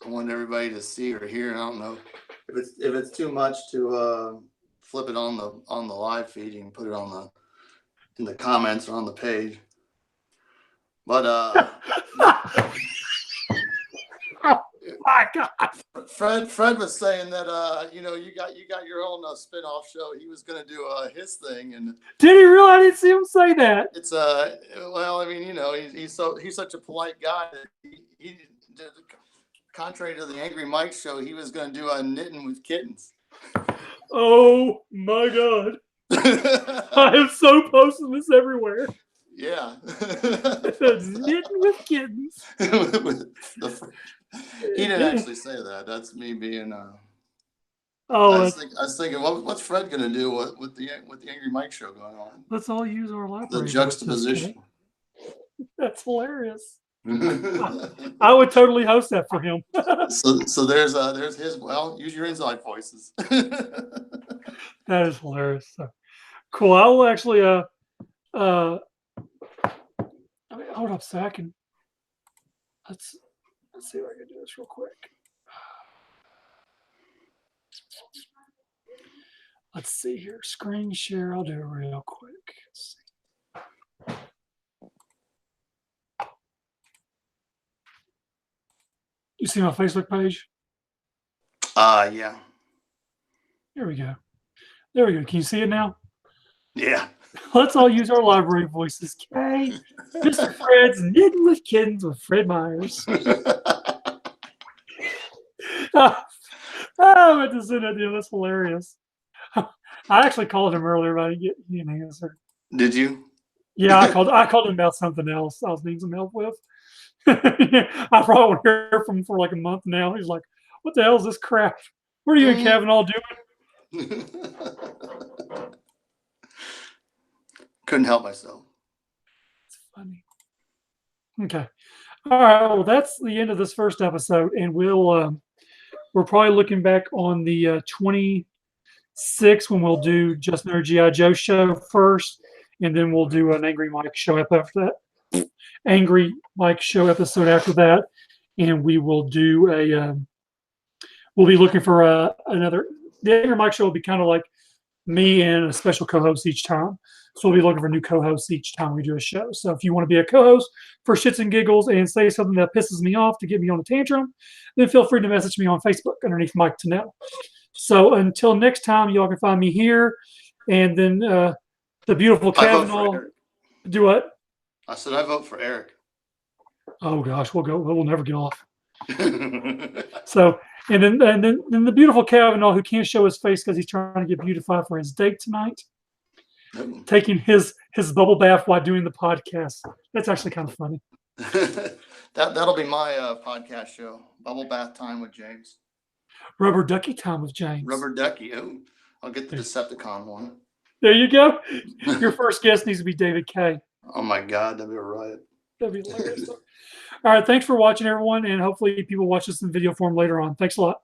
I want everybody to see or hear. I don't know if it's too much to flip it on the live feed. You can put it in the comments or on the page. But my God. Fred was saying that you got your own spin-off show. He was going to do his thing, and did he really? I didn't see him say that. It's well, I mean, he's such a polite guy that he contrary to the Angry Mike Show, he was going to do a knitting with kittens. Oh my God! I am so posting this everywhere. Yeah. Knitting with kittens. He didn't actually say that. That's me being. Oh, I was thinking, what's Fred going to do with the Angry Mike Show going on? Let's all use our library. The juxtaposition. That's hilarious. I would totally host that for him. So there's his. Well, use your inside voices. That is hilarious. So, cool. I will actually. Hold up a second. Let's see if I can do this real quick. Let's see here. Screen share. I'll do it real quick. Let's see. You see my Facebook page? Yeah. There we go. There we go. Can you see it now? Yeah. Let's all use our library voices. Okay. Mr. Fred's Knitting with Kittens with Fred Myers. I meant to send that to you. That's hilarious. I actually called him earlier, but I didn't get an answer. Did you? Yeah, I called him about something else I was needing some help with. I probably won't hear from him for like a month now. He's like, "What the hell is this crap? What are you and Kavanaugh doing?" Couldn't help myself. It's funny. Okay. All right. Well, that's the end of this first episode, and we're probably looking back on the 26th when we'll do Just Another GI Joe show first, and then we'll do an Angry Mike show after that. Angry Mike show episode after that, and we will do we'll be looking for another. The Angry Mike show will be kind of like me and a special co-host each time. So we'll be looking for new co-hosts each time we do a show. So if you want to be a co-host for shits and giggles and say something that pisses me off to get me on a tantrum, then feel free to message me on Facebook underneath Mike Tennell. So until next time, y'all can find me here, and then the beautiful Kavanaugh. Do what? I said I vote for Eric. Oh gosh, we'll never get off. So and then the beautiful Kavanaugh, who can't show his face because he's trying to get beautified for his date tonight, taking his bubble bath while doing the podcast. That's actually kind of funny. That'll be my podcast show. Bubble bath time with James. Rubber ducky time with James. Rubber ducky. Oh, I'll get the Decepticon one. There you go. Your first guest needs to be David K. Oh my God, that'd be a riot. That'd be hilarious. All right, thanks for watching, everyone, and hopefully people watch this in video form later on. Thanks a lot.